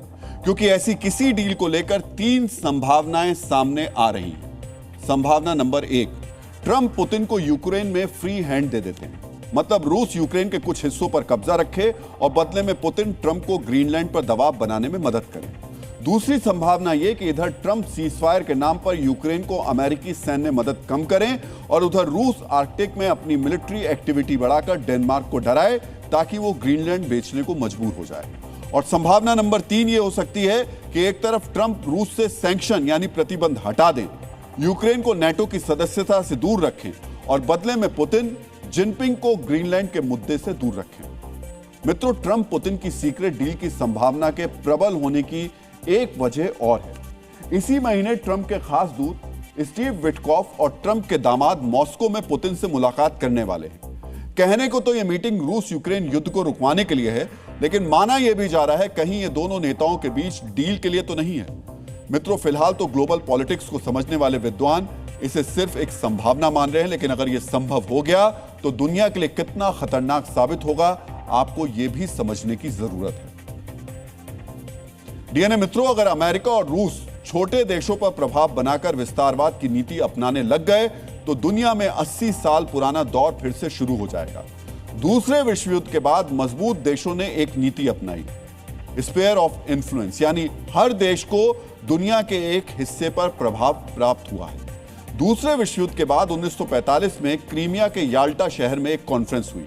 क्योंकि ऐसी किसी डील को लेकर 3 संभावनाएं सामने आ रही हैं। संभावना नंबर 1, ट्रंप पुतिन को यूक्रेन में फ्री हैंड दे देते हैं, मतलब रूस यूक्रेन के कुछ हिस्सों पर कब्जा रखे और बदले में पुतिन ट्रंप को ग्रीनलैंड पर दबाव बनाने में मदद करे। दूसरी संभावना यह कि इधर ट्रंप सीजफायर के नाम पर यूक्रेन को अमेरिकी सैन्य मदद कम करें और उधर रूस आर्कटिक में अपनी मिलिट्री एक्टिविटी बढ़ाकर डेनमार्क को डराए ताकि वो ग्रीनलैंड बेचने को मजबूर हो जाए। और संभावना नंबर 3 ये हो सकती है कि एक तरफ ट्रंप रूस से सैंक्शन यानी प्रतिबंध हटा दें, यूक्रेन को नेटो की सदस्यता से दूर रखें और बदले में पुतिन जिनपिंग को ग्रीनलैंड के मुद्दे से दूर रखें। मित्रों, ट्रंप पुतिन की सीक्रेट डील की संभावना के प्रबल होने की एक वजह और है। इसी महीने ट्रंप के खास दूत स्टीव विटकॉफ और ट्रंप के दामाद मॉस्को में पुतिन से मुलाकात करने वाले हैं। कहने को तो यह मीटिंग रूस यूक्रेन युद्ध को रुकवाने के लिए है, लेकिन माना यह भी जा रहा है कहीं ये दोनों नेताओं के बीच डील के लिए तो नहीं है। मित्रों, फिलहाल तो ग्लोबल पॉलिटिक्स को समझने वाले विद्वान इसे सिर्फ एक संभावना मान रहे हैं, लेकिन अगर यह संभव हो गया तो दुनिया के लिए कितना खतरनाक साबित होगा, आपको यह भी समझने की जरूरत है। डीएनए मित्रों, अगर अमेरिका और रूस छोटे देशों पर प्रभाव बनाकर विस्तारवाद की नीति अपनाने लग गए तो दुनिया में 80 साल पुराना दौर फिर से शुरू हो जाएगा। दूसरे विश्व युद्ध के बाद मजबूत देशों ने एक नीति अपनाई, स्फीयर ऑफ इन्फ्लुएंस, यानी हर देश को दुनिया के एक हिस्से पर प्रभाव प्राप्त हुआ है। दूसरे विश्व युद्ध के बाद 1945 में क्रीमिया के याल्टा शहर में एक कॉन्फ्रेंस हुई,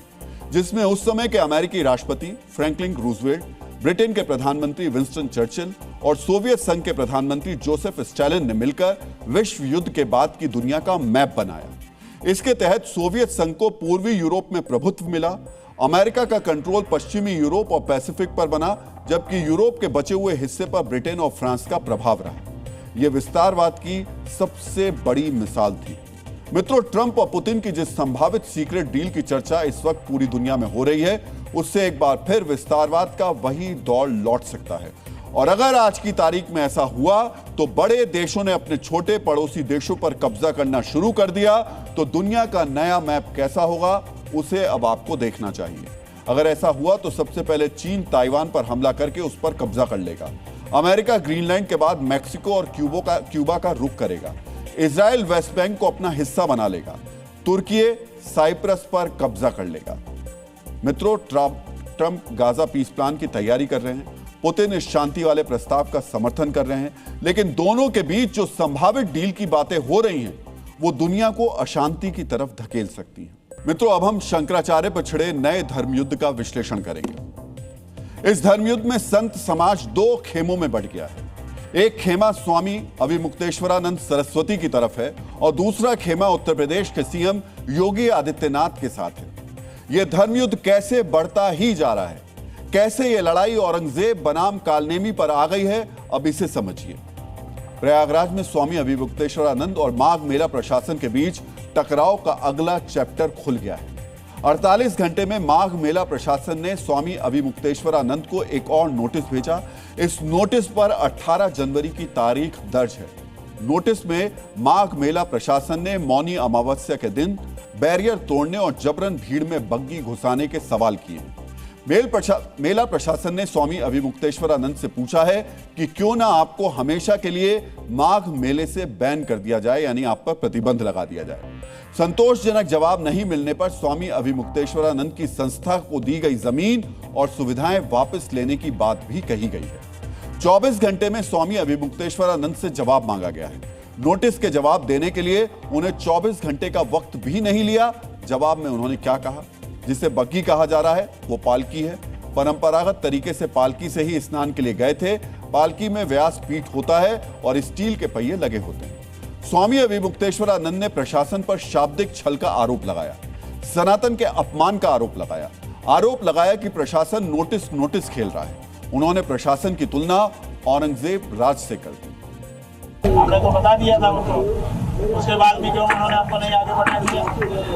जिसमें उस समय के अमेरिकी राष्ट्रपति फ्रैंकलिन रूजवेल्ट, ब्रिटेन के प्रधानमंत्री विंस्टन चर्चिल और सोवियत संघ के प्रधानमंत्री जोसेफ स्टालिन ने मिलकर विश्व युद्ध के बाद की दुनिया का मैप बनाया। इसके तहत सोवियत संघ को पूर्वी यूरोप में प्रभुत्व मिला, अमेरिका का कंट्रोल पश्चिमी यूरोप और पैसिफिक पर बना, जबकि यूरोप के बचे हुए हिस्से पर ब्रिटेन और फ्रांस का प्रभाव रहा। यह विस्तारवाद की सबसे बड़ी मिसाल थी। मित्रों, ट्रंप और पुतिन की जिस संभावित सीक्रेट डील की चर्चा इस वक्त पूरी दुनिया में हो रही है, उससे एक बार फिर विस्तारवाद का वही दौर लौट सकता है। और अगर आज की तारीख में ऐसा हुआ तो बड़े देशों ने अपने छोटे पड़ोसी देशों पर कब्जा करना शुरू कर दिया, तो दुनिया का नया मैप कैसा होगा, उसे अब आपको देखना चाहिए। अगर ऐसा हुआ तो सबसे पहले चीन ताइवान पर हमला करके उस पर कब्जा कर लेगा। अमेरिका ग्रीनलैंड के बाद मैक्सिको और क्यूबा का रुख करेगा। इजराइल वेस्ट बैंक को अपना हिस्सा बना लेगा। तुर्की साइप्रस पर कब्जा कर लेगा। मित्रों, ट्रंप गाजा पीस प्लान की तैयारी कर रहे हैं, पुतिन इस शांति वाले प्रस्ताव का समर्थन कर रहे हैं, लेकिन दोनों के बीच जो संभावित डील की बातें हो रही हैं वो दुनिया को अशांति की तरफ धकेल सकती हैं। मित्रों, अब हम शंकराचार्य पर छिड़े नए धर्मयुद्ध का विश्लेषण करेंगे। इस धर्मयुद्ध में संत समाज दो खेमों में बंट गया है। एक खेमा स्वामी अभिमुक्तेश्वरानंद सरस्वती की तरफ है और दूसरा खेमा उत्तर प्रदेश के सीएम योगी आदित्यनाथ के साथ है। यह धर्मयुद्ध कैसे बढ़ता ही जा रहा है, कैसे यह लड़ाई औरंगजेब बनाम कालनेमी पर आ गई है, अब इसे समझिए। प्रयागराज में स्वामी अभिमुक्तेश्वरानंद और माघ मेला प्रशासन के बीच टकराव का अगला चैप्टर खुल गया है। 48 घंटे में माघ मेला प्रशासन ने स्वामी अभिमुक्तेश्वरानंद को एक और नोटिस भेजा। इस नोटिस पर 18 जनवरी की तारीख दर्ज है। नोटिस में माघ मेला प्रशासन ने मौनी अमावस्या के दिन बैरियर तोड़ने और जबरन भीड़ में बग्गी घुसाने के सवाल किए। मेला प्रशासन ने स्वामी अभिमुक्तेश्वरानंद से पूछा है कि क्यों ना आपको हमेशा के लिए माघ मेले से बैन कर दिया जाए, यानी आप पर प्रतिबंध लगा दिया जाए। संतोषजनक जवाब नहीं मिलने पर स्वामी अभिमुक्तेश्वरानंद की संस्था को दी गई जमीन और सुविधाएं वापस लेने की बात भी कही गई है। 24 घंटे में स्वामी अभिमुक्तेश्वरानंद से जवाब मांगा गया है। नोटिस के जवाब देने के लिए उन्हें 24 घंटे का वक्त भी नहीं लिया। जवाब में उन्होंने क्या कहा? जिसे बग्गी कहा जा रहा है वो पालकी है। परंपरागत तरीके से पालकी से ही स्नान के लिए गए थे। पालकी में व्यास पीठ होता है और स्टील के पहिए लगे होते हैं। स्वामी अभिमुक्तेश्वरानंद ने प्रशासन पर शाब्दिक छल का आरोप लगाया, सनातन के अपमान का आरोप लगाया कि प्रशासन नोटिस खेल रहा है। उन्होंने प्रशासन की तुलना औरंगजेब राज से कर दी। हमने तो बता दिया था उनको, उसके बाद भी क्यों उन्होंने हमको नहीं आगे बढ़ने दिया?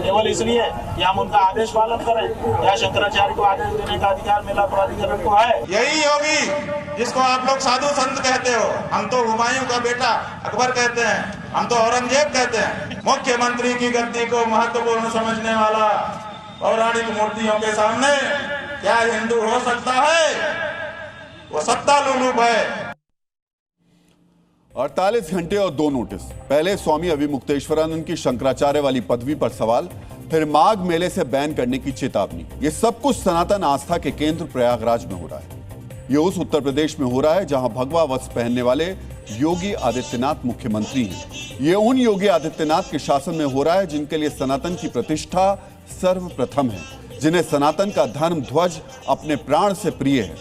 केवल इसलिए कि हम उनका आदेश पालन करें। या शंकराचार्य को आदेश देने का अधिकार मेला प्राधिकरण को है? यही योगी जिसको आप लोग साधु संत कहते हो, हम तो हुमायूं का बेटा अकबर कहते हैं, हम तो औरंगजेब कहते हैं। मुख्यमंत्री की गद्दी को महत्वपूर्ण समझने वाला पौराणिक मूर्तियों के सामने क्या हिंदू हो सकता है? वो सत्ता लुलूप है। 48 घंटे और 2 नोटिस। पहले स्वामी अभिमुक्तेश्वरानंद की शंकराचार्य वाली पदवी पर सवाल, फिर माघ मेले से बैन करने की चेतावनी। ये सब कुछ सनातन आस्था के केंद्र प्रयागराज में हो रहा है। ये उस उत्तर प्रदेश में हो रहा है जहां भगवा वस्त्र पहनने वाले योगी आदित्यनाथ मुख्यमंत्री हैं। ये उन योगी आदित्यनाथ के शासन में हो रहा है जिनके लिए सनातन की प्रतिष्ठा सर्वप्रथम है, जिन्हें सनातन का धर्म ध्वज अपने प्राण से प्रिय है।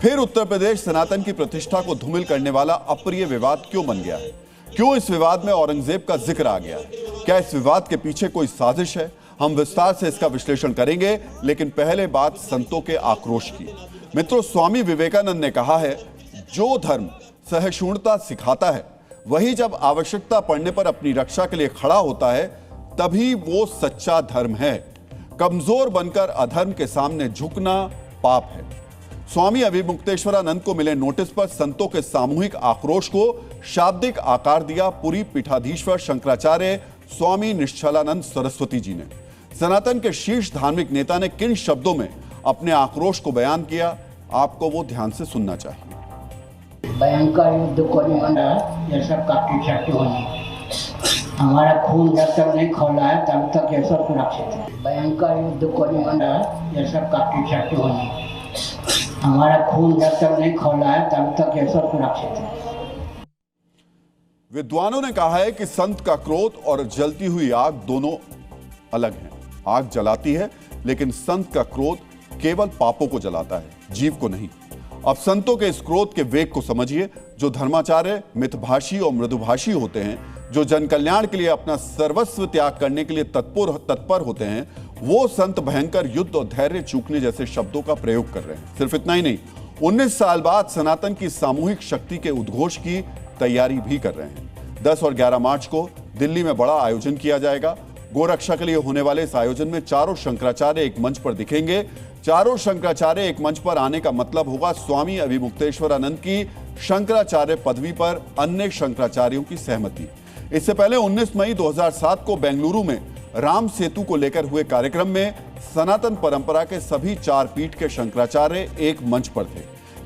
फिर उत्तर प्रदेश सनातन की प्रतिष्ठा को धूमिल करने वाला अप्रिय विवाद क्यों बन गया है? क्यों इस विवाद में औरंगजेब का जिक्र आ गया है? क्या इस विवाद के पीछे कोई साजिश है? हम विस्तार से इसका विश्लेषण करेंगे, लेकिन पहले बात संतों के आक्रोश की। मित्रों, स्वामी विवेकानंद ने कहा है, जो धर्म सहिष्णुता सिखाता है वही जब आवश्यकता पड़ने पर अपनी रक्षा के लिए खड़ा होता है, तभी वो सच्चा धर्म है। कमजोर बनकर अधर्म के सामने झुकना पाप है। स्वामी अभिमुक्तेश्वरानंद को मिले नोटिस पर संतों के सामूहिक आक्रोश को शाब्दिक आकार दिया पुरी पीठाधीश्वर शंकराचार्य स्वामी निश्चलानंद सरस्वती जी ने। सनातन के शीर्ष धार्मिक नेता ने किन शब्दों में अपने आक्रोश को बयान किया, आपको वो ध्यान से सुनना चाहिए। भयंकर युद्ध को ये सब काफी शक्ति होनी। हमारा खून जब तक नहीं खोला है तब तक ये सब सुरक्षित है। भयंकर युद्ध को ये सब काफी शक्ति होनी। हमारा खून जब तक नहीं खोला है तब तक ये सब सुरक्षित है। विद्वानों ने कहा है कि संत का क्रोध और जलती हुई आग दोनों अलग हैं। आग जलाती है, लेकिन संत का क्रोध केवल पापों को जलाता है, जीव को नहीं। अब संतों के इस क्रोध के वेग को समझिए। जो धर्माचार्य मितभाषी और मृदुभाषी होते हैं, जो जन कल्याण के लिए अपना सर्वस्व त्याग करने के लिए तत्पर होते हैं, वो संत भयंकर युद्ध और धैर्य चूकने जैसे शब्दों का प्रयोग कर रहे हैं। सिर्फ इतना ही नहीं, 19 साल बाद सनातन की सामूहिक शक्ति के उद्घोष की तैयारी भी कर रहे हैं। 10 और 11 मार्च को दिल्ली में बड़ा आयोजन किया जाएगा। गोरक्षा के लिए होने वाले इस आयोजन में चारों शंकराचार्य एक मंच पर दिखेंगे। चारों शंकराचार्य एक मंच पर आने का मतलब होगा स्वामी अभिमुक्तेश्वरानंद की शंकराचार्य पदवी पर अन्य शंकराचार्यों की सहमति। इससे पहले 19 मई 2007 को बेंगलुरु में राम सेतु को लेकर हुए कार्यक्रम में सनातन परंपरा के सभी 4 पीठ के शंकराचार्य एक मंच पर थे।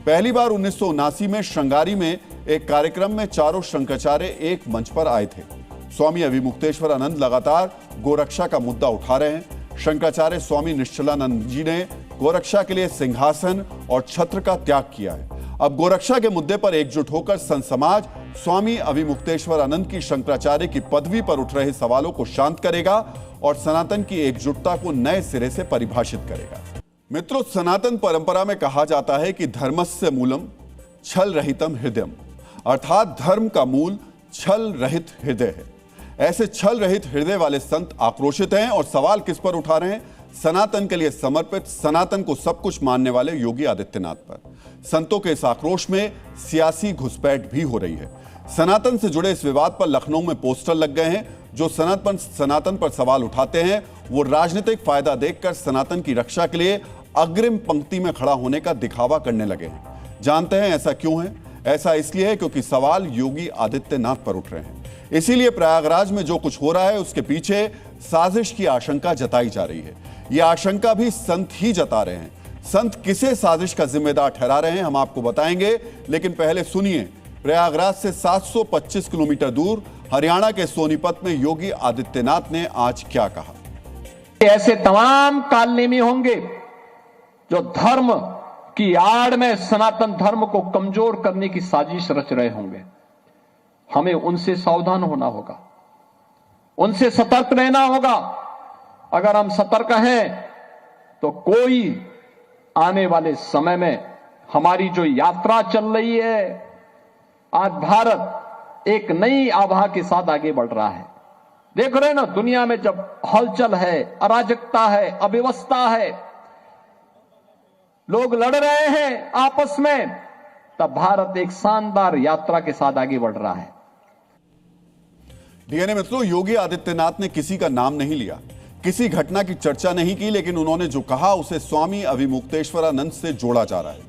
पहली बार 1979 में श्रृंगारी में एक कार्यक्रम में चारों शंकराचार्य एक मंच पर आए थे। स्वामी अभिमुक्तेश्वरानंद लगातार गोरक्षा का मुद्दा उठा रहे हैं। शंकराचार्य स्वामी निश्चलानंद जी ने गोरक्षा के लिए सिंहासन और छत्र का त्याग किया है। अब गोरक्षा के मुद्दे पर एकजुट होकर संत समाज स्वामी अभिमुक्तेश्वरानंद की शंकराचार्य की पदवी पर उठ रहे सवालों को शांत करेगा और सनातन की एकजुटता को नए सिरे से परिभाषित करेगा। मित्रों, सनातन परंपरा में कहा जाता है कि धर्मस्य मूलम छल रहितम हृदयम, अर्थात धर्म का मूल छल रहित हृदय है। ऐसे छल रहित हृदय वाले संत आक्रोशित हैं और सवाल किस पर उठा रहे हैं? सनातन के लिए समर्पित, सनातन को सब कुछ मानने वाले योगी आदित्यनाथ पर। संतों के इस आक्रोश में सियासी घुसपैठ भी हो रही है। सनातन से जुड़े इस विवाद पर लखनऊ में पोस्टर लग गए हैं। जो सनातन पर सवाल उठाते हैं वो राजनीतिक फायदा देखकर सनातन की रक्षा के लिए अग्रिम पंक्ति में खड़ा होने का दिखावा करने लगे हैं। जानते हैं ऐसा क्यों है? ऐसा इसलिए है क्योंकि सवाल योगी आदित्यनाथ पर उठ रहे हैं। इसीलिए प्रयागराज में जो कुछ हो रहा है उसके पीछे साजिश की आशंका जताई जा रही है। यह आशंका भी संत ही जता रहे हैं। संत किसे साजिश का जिम्मेदार ठहरा रहे हैं हम आपको बताएंगे, लेकिन पहले सुनिए प्रयागराज से 725 किलोमीटर दूर हरियाणा के सोनीपत में योगी आदित्यनाथ ने आज क्या कहा। ऐसे तमाम कालनेमी होंगे जो धर्म की आड़ में सनातन धर्म को कमजोर करने की साजिश रच रहे होंगे। हमें उनसे सावधान होना होगा, उनसे सतर्क रहना होगा। अगर हम सतर्क हैं तो कोई आने वाले समय में हमारी जो यात्रा चल रही है, आज भारत एक नई आभा के साथ आगे बढ़ रहा है। देख रहे हैं ना, दुनिया में जब हलचल है, अराजकता है, अव्यवस्था है, लोग लड़ रहे हैं आपस में, तब भारत एक शानदार यात्रा के साथ आगे बढ़ रहा है। डीएनए मित्रों, योगी आदित्यनाथ ने किसी का नाम नहीं लिया, किसी घटना की चर्चा नहीं की, लेकिन उन्होंने जो कहा उसे स्वामी अभिमुक्तेश्वरानंद से जोड़ा जा रहा है।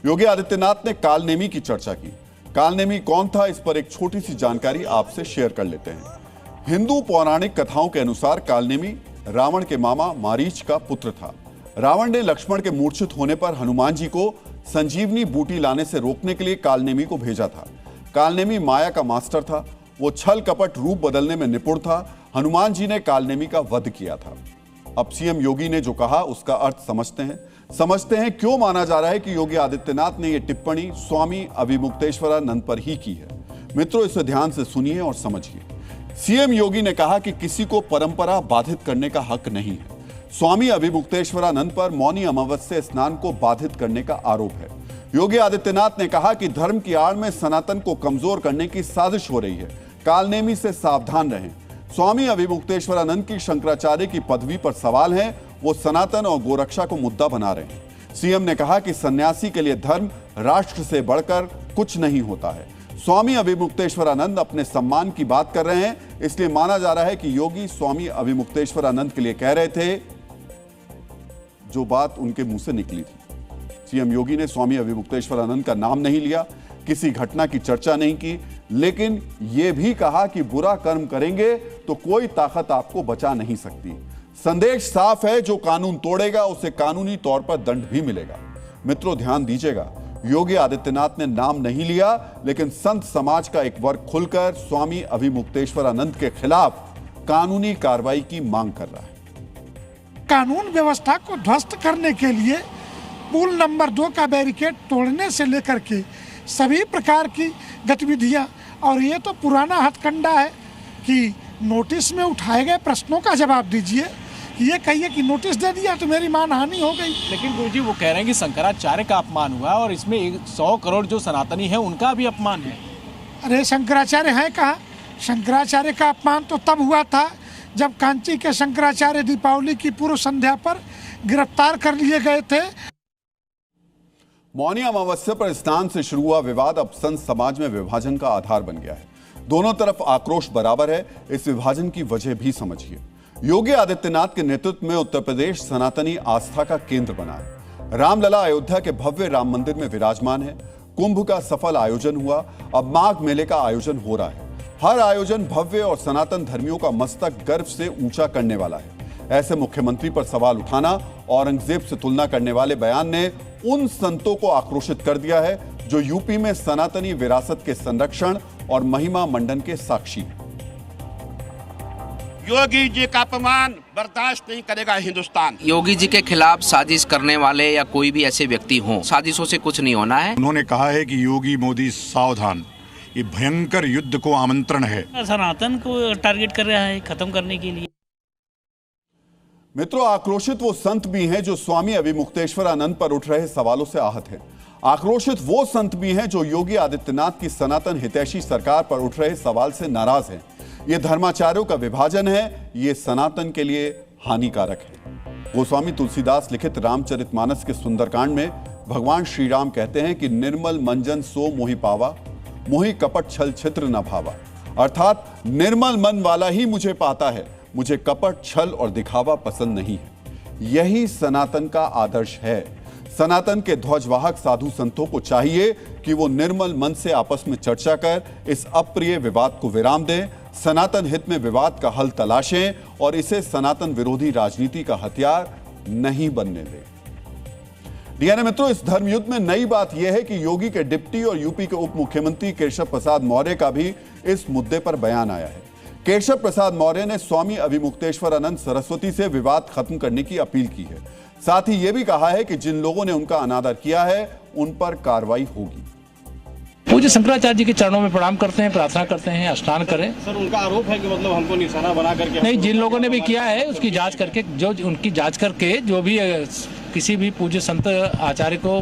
योगी आदित्यनाथ ने कालनेमी की चर्चा की। कालनेमी कौन था, इस पर एक छोटी सी जानकारी आपसे शेयर कर लेते हैं। हिंदू पौराणिक कथाओं के अनुसार कालनेमी रावण के मामा मारीच का पुत्र था। रावण ने लक्ष्मण के मूर्छित होने पर हनुमान जी को संजीवनी बूटी लाने से रोकने के लिए कालनेमी को भेजा था। कालनेमी माया का मास्टर था, वो छल कपट रूप बदलने में निपुण था। हनुमान जी ने कालनेमी का वध किया था। अब सीएम योगी ने जो कहा उसका अर्थ समझते हैं क्यों माना जा रहा है कि योगी आदित्यनाथ ने यह टिप्पणी स्वामी अभिमुक्तेश्वरानंद पर ही की है। मित्रों, इसे ध्यान से सुनिए और समझिए। सीएम योगी ने कहा कि किसी को परंपरा बाधित करने का हक नहीं है। स्वामी अभिमुक्तेश्वरानंद पर मौनी अमावस्या स्नान को बाधित करने का आरोप है। योगी आदित्यनाथ ने कहा कि धर्म की आड़ में सनातन को कमजोर करने की साजिश हो रही है। कालनेमी से सावधान रहें। स्वामी अभिमुक्तेश्वरानंद की शंकराचार्य की पदवी पर सवाल है, वो सनातन और गोरक्षा को मुद्दा बना रहे हैं। सीएम ने कहा कि सन्यासी के लिए धर्म राष्ट्र से बढ़कर कुछ नहीं होता है। स्वामी अभिमुक्तेश्वरानंद अपने सम्मान की बात कर रहे हैं, इसलिए माना जा रहा है कि योगी स्वामी अभिमुक्तेश्वरानंद के लिए कह रहे थे जो बात उनके मुंह से निकली थी। सीएम योगी ने स्वामी अभिमुक्तेश्वरानंद का नाम नहीं लिया, किसी घटना की चर्चा नहीं की, लेकिन यह भी कहा कि बुरा कर्म करेंगे तो कोई ताकत आपको बचा नहीं सकती। संदेश साफ है, जो कानून तोड़ेगा उसे कानूनी तौर पर दंड भी मिलेगा। मित्रों, ध्यान दीजिएगा, योगी आदित्यनाथ ने नाम नहीं लिया, लेकिन संत समाज का एक वर्ग खुलकर स्वामी अभिमुक्तेश्वरानंद के खिलाफ कानूनी कार्रवाई की मांग कर रहा है। कानून व्यवस्था को ध्वस्त करने के लिए पुल नंबर 2 का बैरिकेड तोड़ने से लेकर के सभी प्रकार की गतिविधियां, और ये तो पुराना हथकंडा है कि नोटिस में उठाए गए प्रश्नों का जवाब दीजिए। ये कहिए कि नोटिस दे दिया तो मेरी मानहानि हो गई। लेकिन गुरुजी वो कह रहे हैं कि शंकराचार्य का अपमान हुआ और इसमें 100 करोड़ जो सनातनी है उनका भी अपमान है। अरे शंकराचार्य है कहाँ? शंकराचार्य का अपमान तो तब हुआ था जब कांची के शंकराचार्य दीपावली की पूर्व संध्या पर गिरफ्तार कर लिए गए थे। मौनी अमावस्या पर स्नान से शुरू हुआ विवाद अब संत समाज में विभाजन का आधार बन गया है। दोनों तरफ आक्रोश बराबर है। इस विभाजन की वजह भी समझिए। योगी आदित्यनाथ के नेतृत्व में उत्तर प्रदेश सनातनी आस्था का केंद्र बना है। रामलला अयोध्या के भव्य राम मंदिर में विराजमान है। कुंभ का सफल आयोजन हुआ, अब माघ मेले का आयोजन हो रहा है। हर आयोजन भव्य और सनातन धर्मियों का मस्तक गर्व से ऊंचा करने वाला है। ऐसे मुख्यमंत्री पर सवाल उठाना, औरंगजेब से तुलना करने वाले बयान ने उन संतों को आक्रोशित कर दिया है जो यूपी में सनातनी विरासत के संरक्षण और महिमा मंडन के साक्षी हैं। योगी जी का अपमान बर्दाश्त नहीं करेगा हिंदुस्तान। योगी जी के खिलाफ साजिश करने वाले या कोई भी ऐसे व्यक्ति हों, साजिशों से कुछ नहीं होना है। उन्होंने कहा है कि योगी मोदी सावधान, ये भयंकर युद्ध को आमंत्रण है। सनातन को टारगेट कर रहा है खत्म करने के लिए। मित्रों, आक्रोशित वो संत भी हैं जो स्वामी अविमुक्तेश्वरानंद पर उठ रहे सवालों से आहत हैं। आक्रोशित वो संत भी हैं जो योगी आदित्यनाथ की सनातन हितैषी सरकार पर उठ रहे सवाल से नाराज हैं। ये धर्माचार्यों का विभाजन है, ये सनातन के लिए हानिकारक है। गोस्वामी तुलसीदास लिखित रामचरितमानस के सुंदरकांड में भगवान श्री राम कहते हैं कि निर्मल मंजन सो मोहि पावा, मोहि कपट छल छित्र न भावा। अर्थात निर्मल मन वाला ही मुझे पाता है, मुझे कपट छल और दिखावा पसंद नहीं है। यही सनातन का आदर्श है। सनातन के ध्वजवाहक साधु संतों को चाहिए कि वो निर्मल मन से आपस में चर्चा कर इस अप्रिय विवाद को विराम दें, सनातन हित में विवाद का हल तलाशें और इसे सनातन विरोधी राजनीति का हथियार नहीं बनने दें। डीएनए मित्रों, इस धर्मयुद्ध में नई बात यह है कि योगी के डिप्टी और यूपी के उप मुख्यमंत्री केशव प्रसाद मौर्य का भी इस मुद्दे पर बयान आया है। केशव प्रसाद मौर्य ने स्वामी अविमुक्तेश्वरानंद सरस्वती से विवाद खत्म करने की अपील की है। साथ ही यह भी कहा है कि जिन लोगों ने उनका अनादर किया है उन पर कार्रवाई होगी। पूज्य शंकराचार्य जी के चरणों में प्रणाम करते हैं, प्रार्थना करते हैं, स्नान करें। सर, उनका आरोप है कि मतलब हमको निशाना बना करके नहीं, जिन लोगों ने भी किया है उसकी जांच करके, जो भी किसी भी पूज्य संत आचार्य को,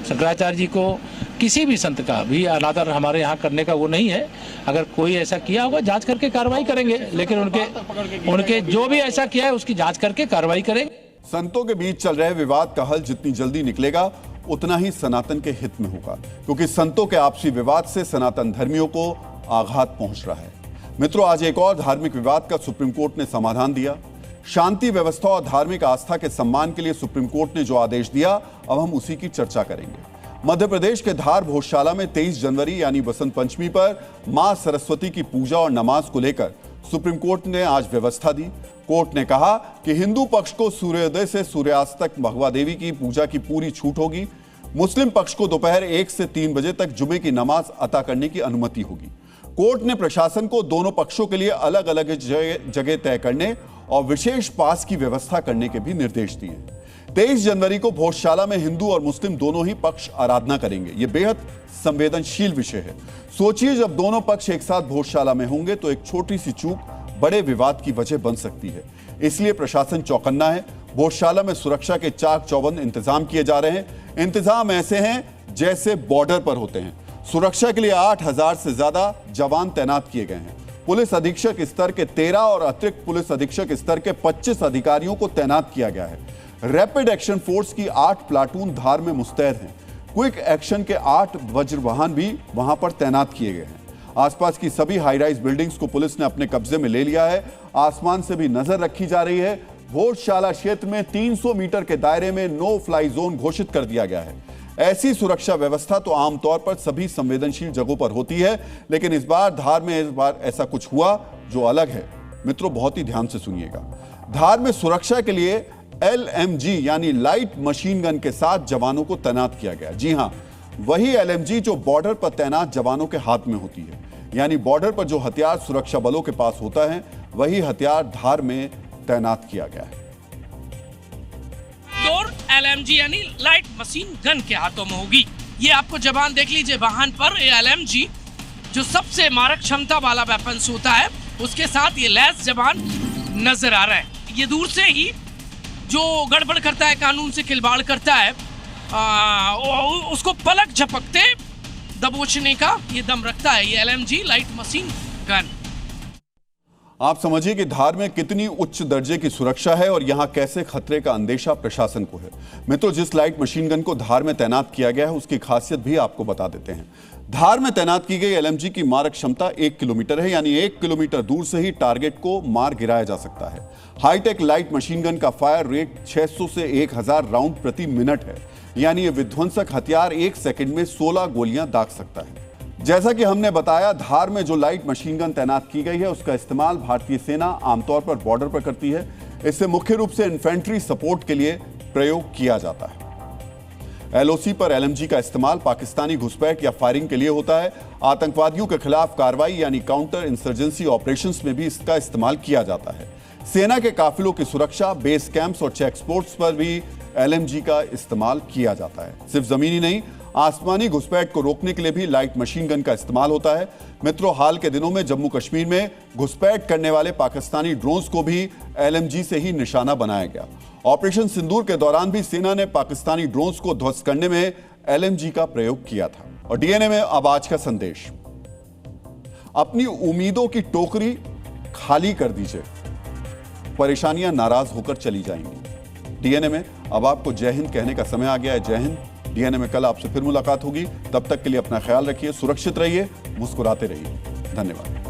शंकराचार्य जी को, किसी भी संत का भी अनादर हमारे यहाँ करने का वो नहीं है। अगर कोई ऐसा किया होगा जांच करके कार्रवाई करेंगे, लेकिन उनके जो भी ऐसा किया है उसकी जांच करके कार्रवाई करेंगे। संतों के बीच चल रहे विवाद का हल जितनी जल्दी निकलेगा उतना ही सनातन के हित में होगा, क्योंकि संतों के आपसी विवाद से सनातन धर्मियों को आघात पहुंच रहा है। मित्रों, आज एक और धार्मिक विवाद का सुप्रीम कोर्ट ने समाधान दिया। शांति व्यवस्था और धार्मिक आस्था के सम्मान के लिए सुप्रीम कोर्ट ने जो आदेश दिया, अब हम उसी की चर्चा करेंगे। मध्य प्रदेश के धार भोजशाला में 23 जनवरी यानी बसंत पंचमी पर मां सरस्वती की पूजा और नमाज को लेकर सुप्रीम कोर्ट ने आज व्यवस्था दी। कोर्ट ने कहा कि हिंदू पक्ष को सूर्योदय से सूर्यास्त तक भगवा देवी की पूजा की पूरी छूट होगी। मुस्लिम पक्ष को दोपहर 1 से 3 बजे तक जुमे की नमाज अता करने की अनुमति होगी। कोर्ट ने प्रशासन को दोनों पक्षों के लिए अलग अलग जगह तय करने और विशेष पास की व्यवस्था करने के भी निर्देश दिए। 23 जनवरी को भोजशाला में हिंदू और मुस्लिम दोनों ही पक्ष आराधना करेंगे। यह बेहद संवेदनशील विषय है। सोचिए, जब दोनों पक्ष एक साथ भोजशाला में होंगे तो एक छोटी सी चूक बड़े विवाद की वजह बन सकती है। इसलिए प्रशासन चौकन्ना है। भोजशाला में सुरक्षा के चाक चौबंद इंतजाम किए जा रहे हैं। इंतजाम ऐसे हैं जैसे बॉर्डर पर होते हैं। सुरक्षा के लिए 8000 से ज्यादा जवान तैनात किए गए हैं। पुलिस अधीक्षक स्तर के 13 और अतिरिक्त पुलिस अधीक्षक स्तर के 25 अधिकारियों को तैनात किया गया है। रैपिड एक्शन फोर्स की 8 प्लाटून धार में मुस्तैद हैं। क्विक एक्शन के 8 वज्र वाहन भी वहां पर तैनात किए गए हैं। आसपास की सभी हाई राइज बिल्डिंग्स को पुलिस ने अपने कब्जे में ले लिया है। आसमान से भी नजर रखी जा रही है। भोजशाला क्षेत्र में 300 मीटर के दायरे में नो फ्लाई जोन घोषित कर दिया गया है। ऐसी सुरक्षा व्यवस्था तो आमतौर पर सभी संवेदनशील जगहों पर होती है, लेकिन इस बार धार में ऐसा कुछ हुआ जो अलग है। मित्रों, बहुत ही ध्यान से सुनिएगा। धार में सुरक्षा के लिए LMG यानी लाइट मशीन गन के साथ जवानों को तैनात किया गया। जी हां, वही LMG जो बॉर्डर पर तैनात जवानों के हाथ में होती है। यानी बॉर्डर पर जो हथियार सुरक्षा बलों के पास होता है, वही हथियार धार में तैनात किया गया है। LMG यानी लाइट मशीन गन के हाथों में होगी। ये आपको जवान देख लीजिए, वाहन पर ये LMG जो सबसे मारक क्षमता वाला वेपन्स होता है, उसके साथ ये लैस जवान नजर आ रहा है। ये दूर से ही जो गड़बड़ करता है, कानून से खिलवाड़ करता है, उसको पलक झपकते दबोचने का ये दम रखता है ये LMG लाइट मशीन गन। आप समझिए कि धार में कितनी उच्च दर्जे की सुरक्षा है और यहां कैसे खतरे का अंदेशा प्रशासन को है। मित्रों, जिस लाइट मशीन गन को धार में तैनात किया गया है उसकी खासियत भी आपको बता देते हैं। धार में तैनात की गई LMG की मारक क्षमता 1 किलोमीटर है, यानी 1 किलोमीटर दूर से ही टारगेट को मार गिराया जा सकता है। हाईटेक लाइट मशीन गन का फायर रेट 600 से 1000 राउंड प्रति मिनट है, यानी यह विध्वंसक हथियार 1 सेकंड में 16 गोलियां दाग सकता है। जैसा कि हमने बताया, धार में जो लाइट मशीन गन तैनात की गई है उसका इस्तेमाल भारतीय सेना आमतौर पर बॉर्डर पर करती है। इससे मुख्य रूप से इन्फेंट्री सपोर्ट के लिए प्रयोग किया जाता है। LOC पर LMG का इस्तेमाल पाकिस्तानी घुसपैठ या फायरिंग के लिए होता है। आतंकवादियों के खिलाफ कार्रवाई यानी काउंटर इंसर्जेंसी ऑपरेशंस में भी इसका इस्तेमाल किया जाता है। सेना के काफिलों की सुरक्षा, बेस कैंप्स और चेक पोस्ट्स पर भी LMG का इस्तेमाल किया जाता है। सिर्फ जमीनी नहीं, आसमानी घुसपैठ को रोकने के लिए भी लाइट मशीन गन का इस्तेमाल होता है। मित्रों, हाल के दिनों में जम्मू कश्मीर में घुसपैठ करने वाले पाकिस्तानी ड्रोन्स को भी LMG से ही निशाना बनाया गया। ऑपरेशन सिंदूर के दौरान भी सेना ने पाकिस्तानी ड्रोन्स को ध्वस्त करने में LMG का प्रयोग किया था। और DNA में अब आज का संदेश, अपनी उम्मीदों की टोकरी खाली कर दीजिए, परेशानियां नाराज होकर चली जाएंगी। DNA में अब आपको जय हिंद कहने का समय आ गया है। जय हिंद। DNA में कल आपसे फिर मुलाकात होगी। तब तक के लिए अपना ख्याल रखिए, सुरक्षित रहिए, मुस्कुराते रहिए। धन्यवाद।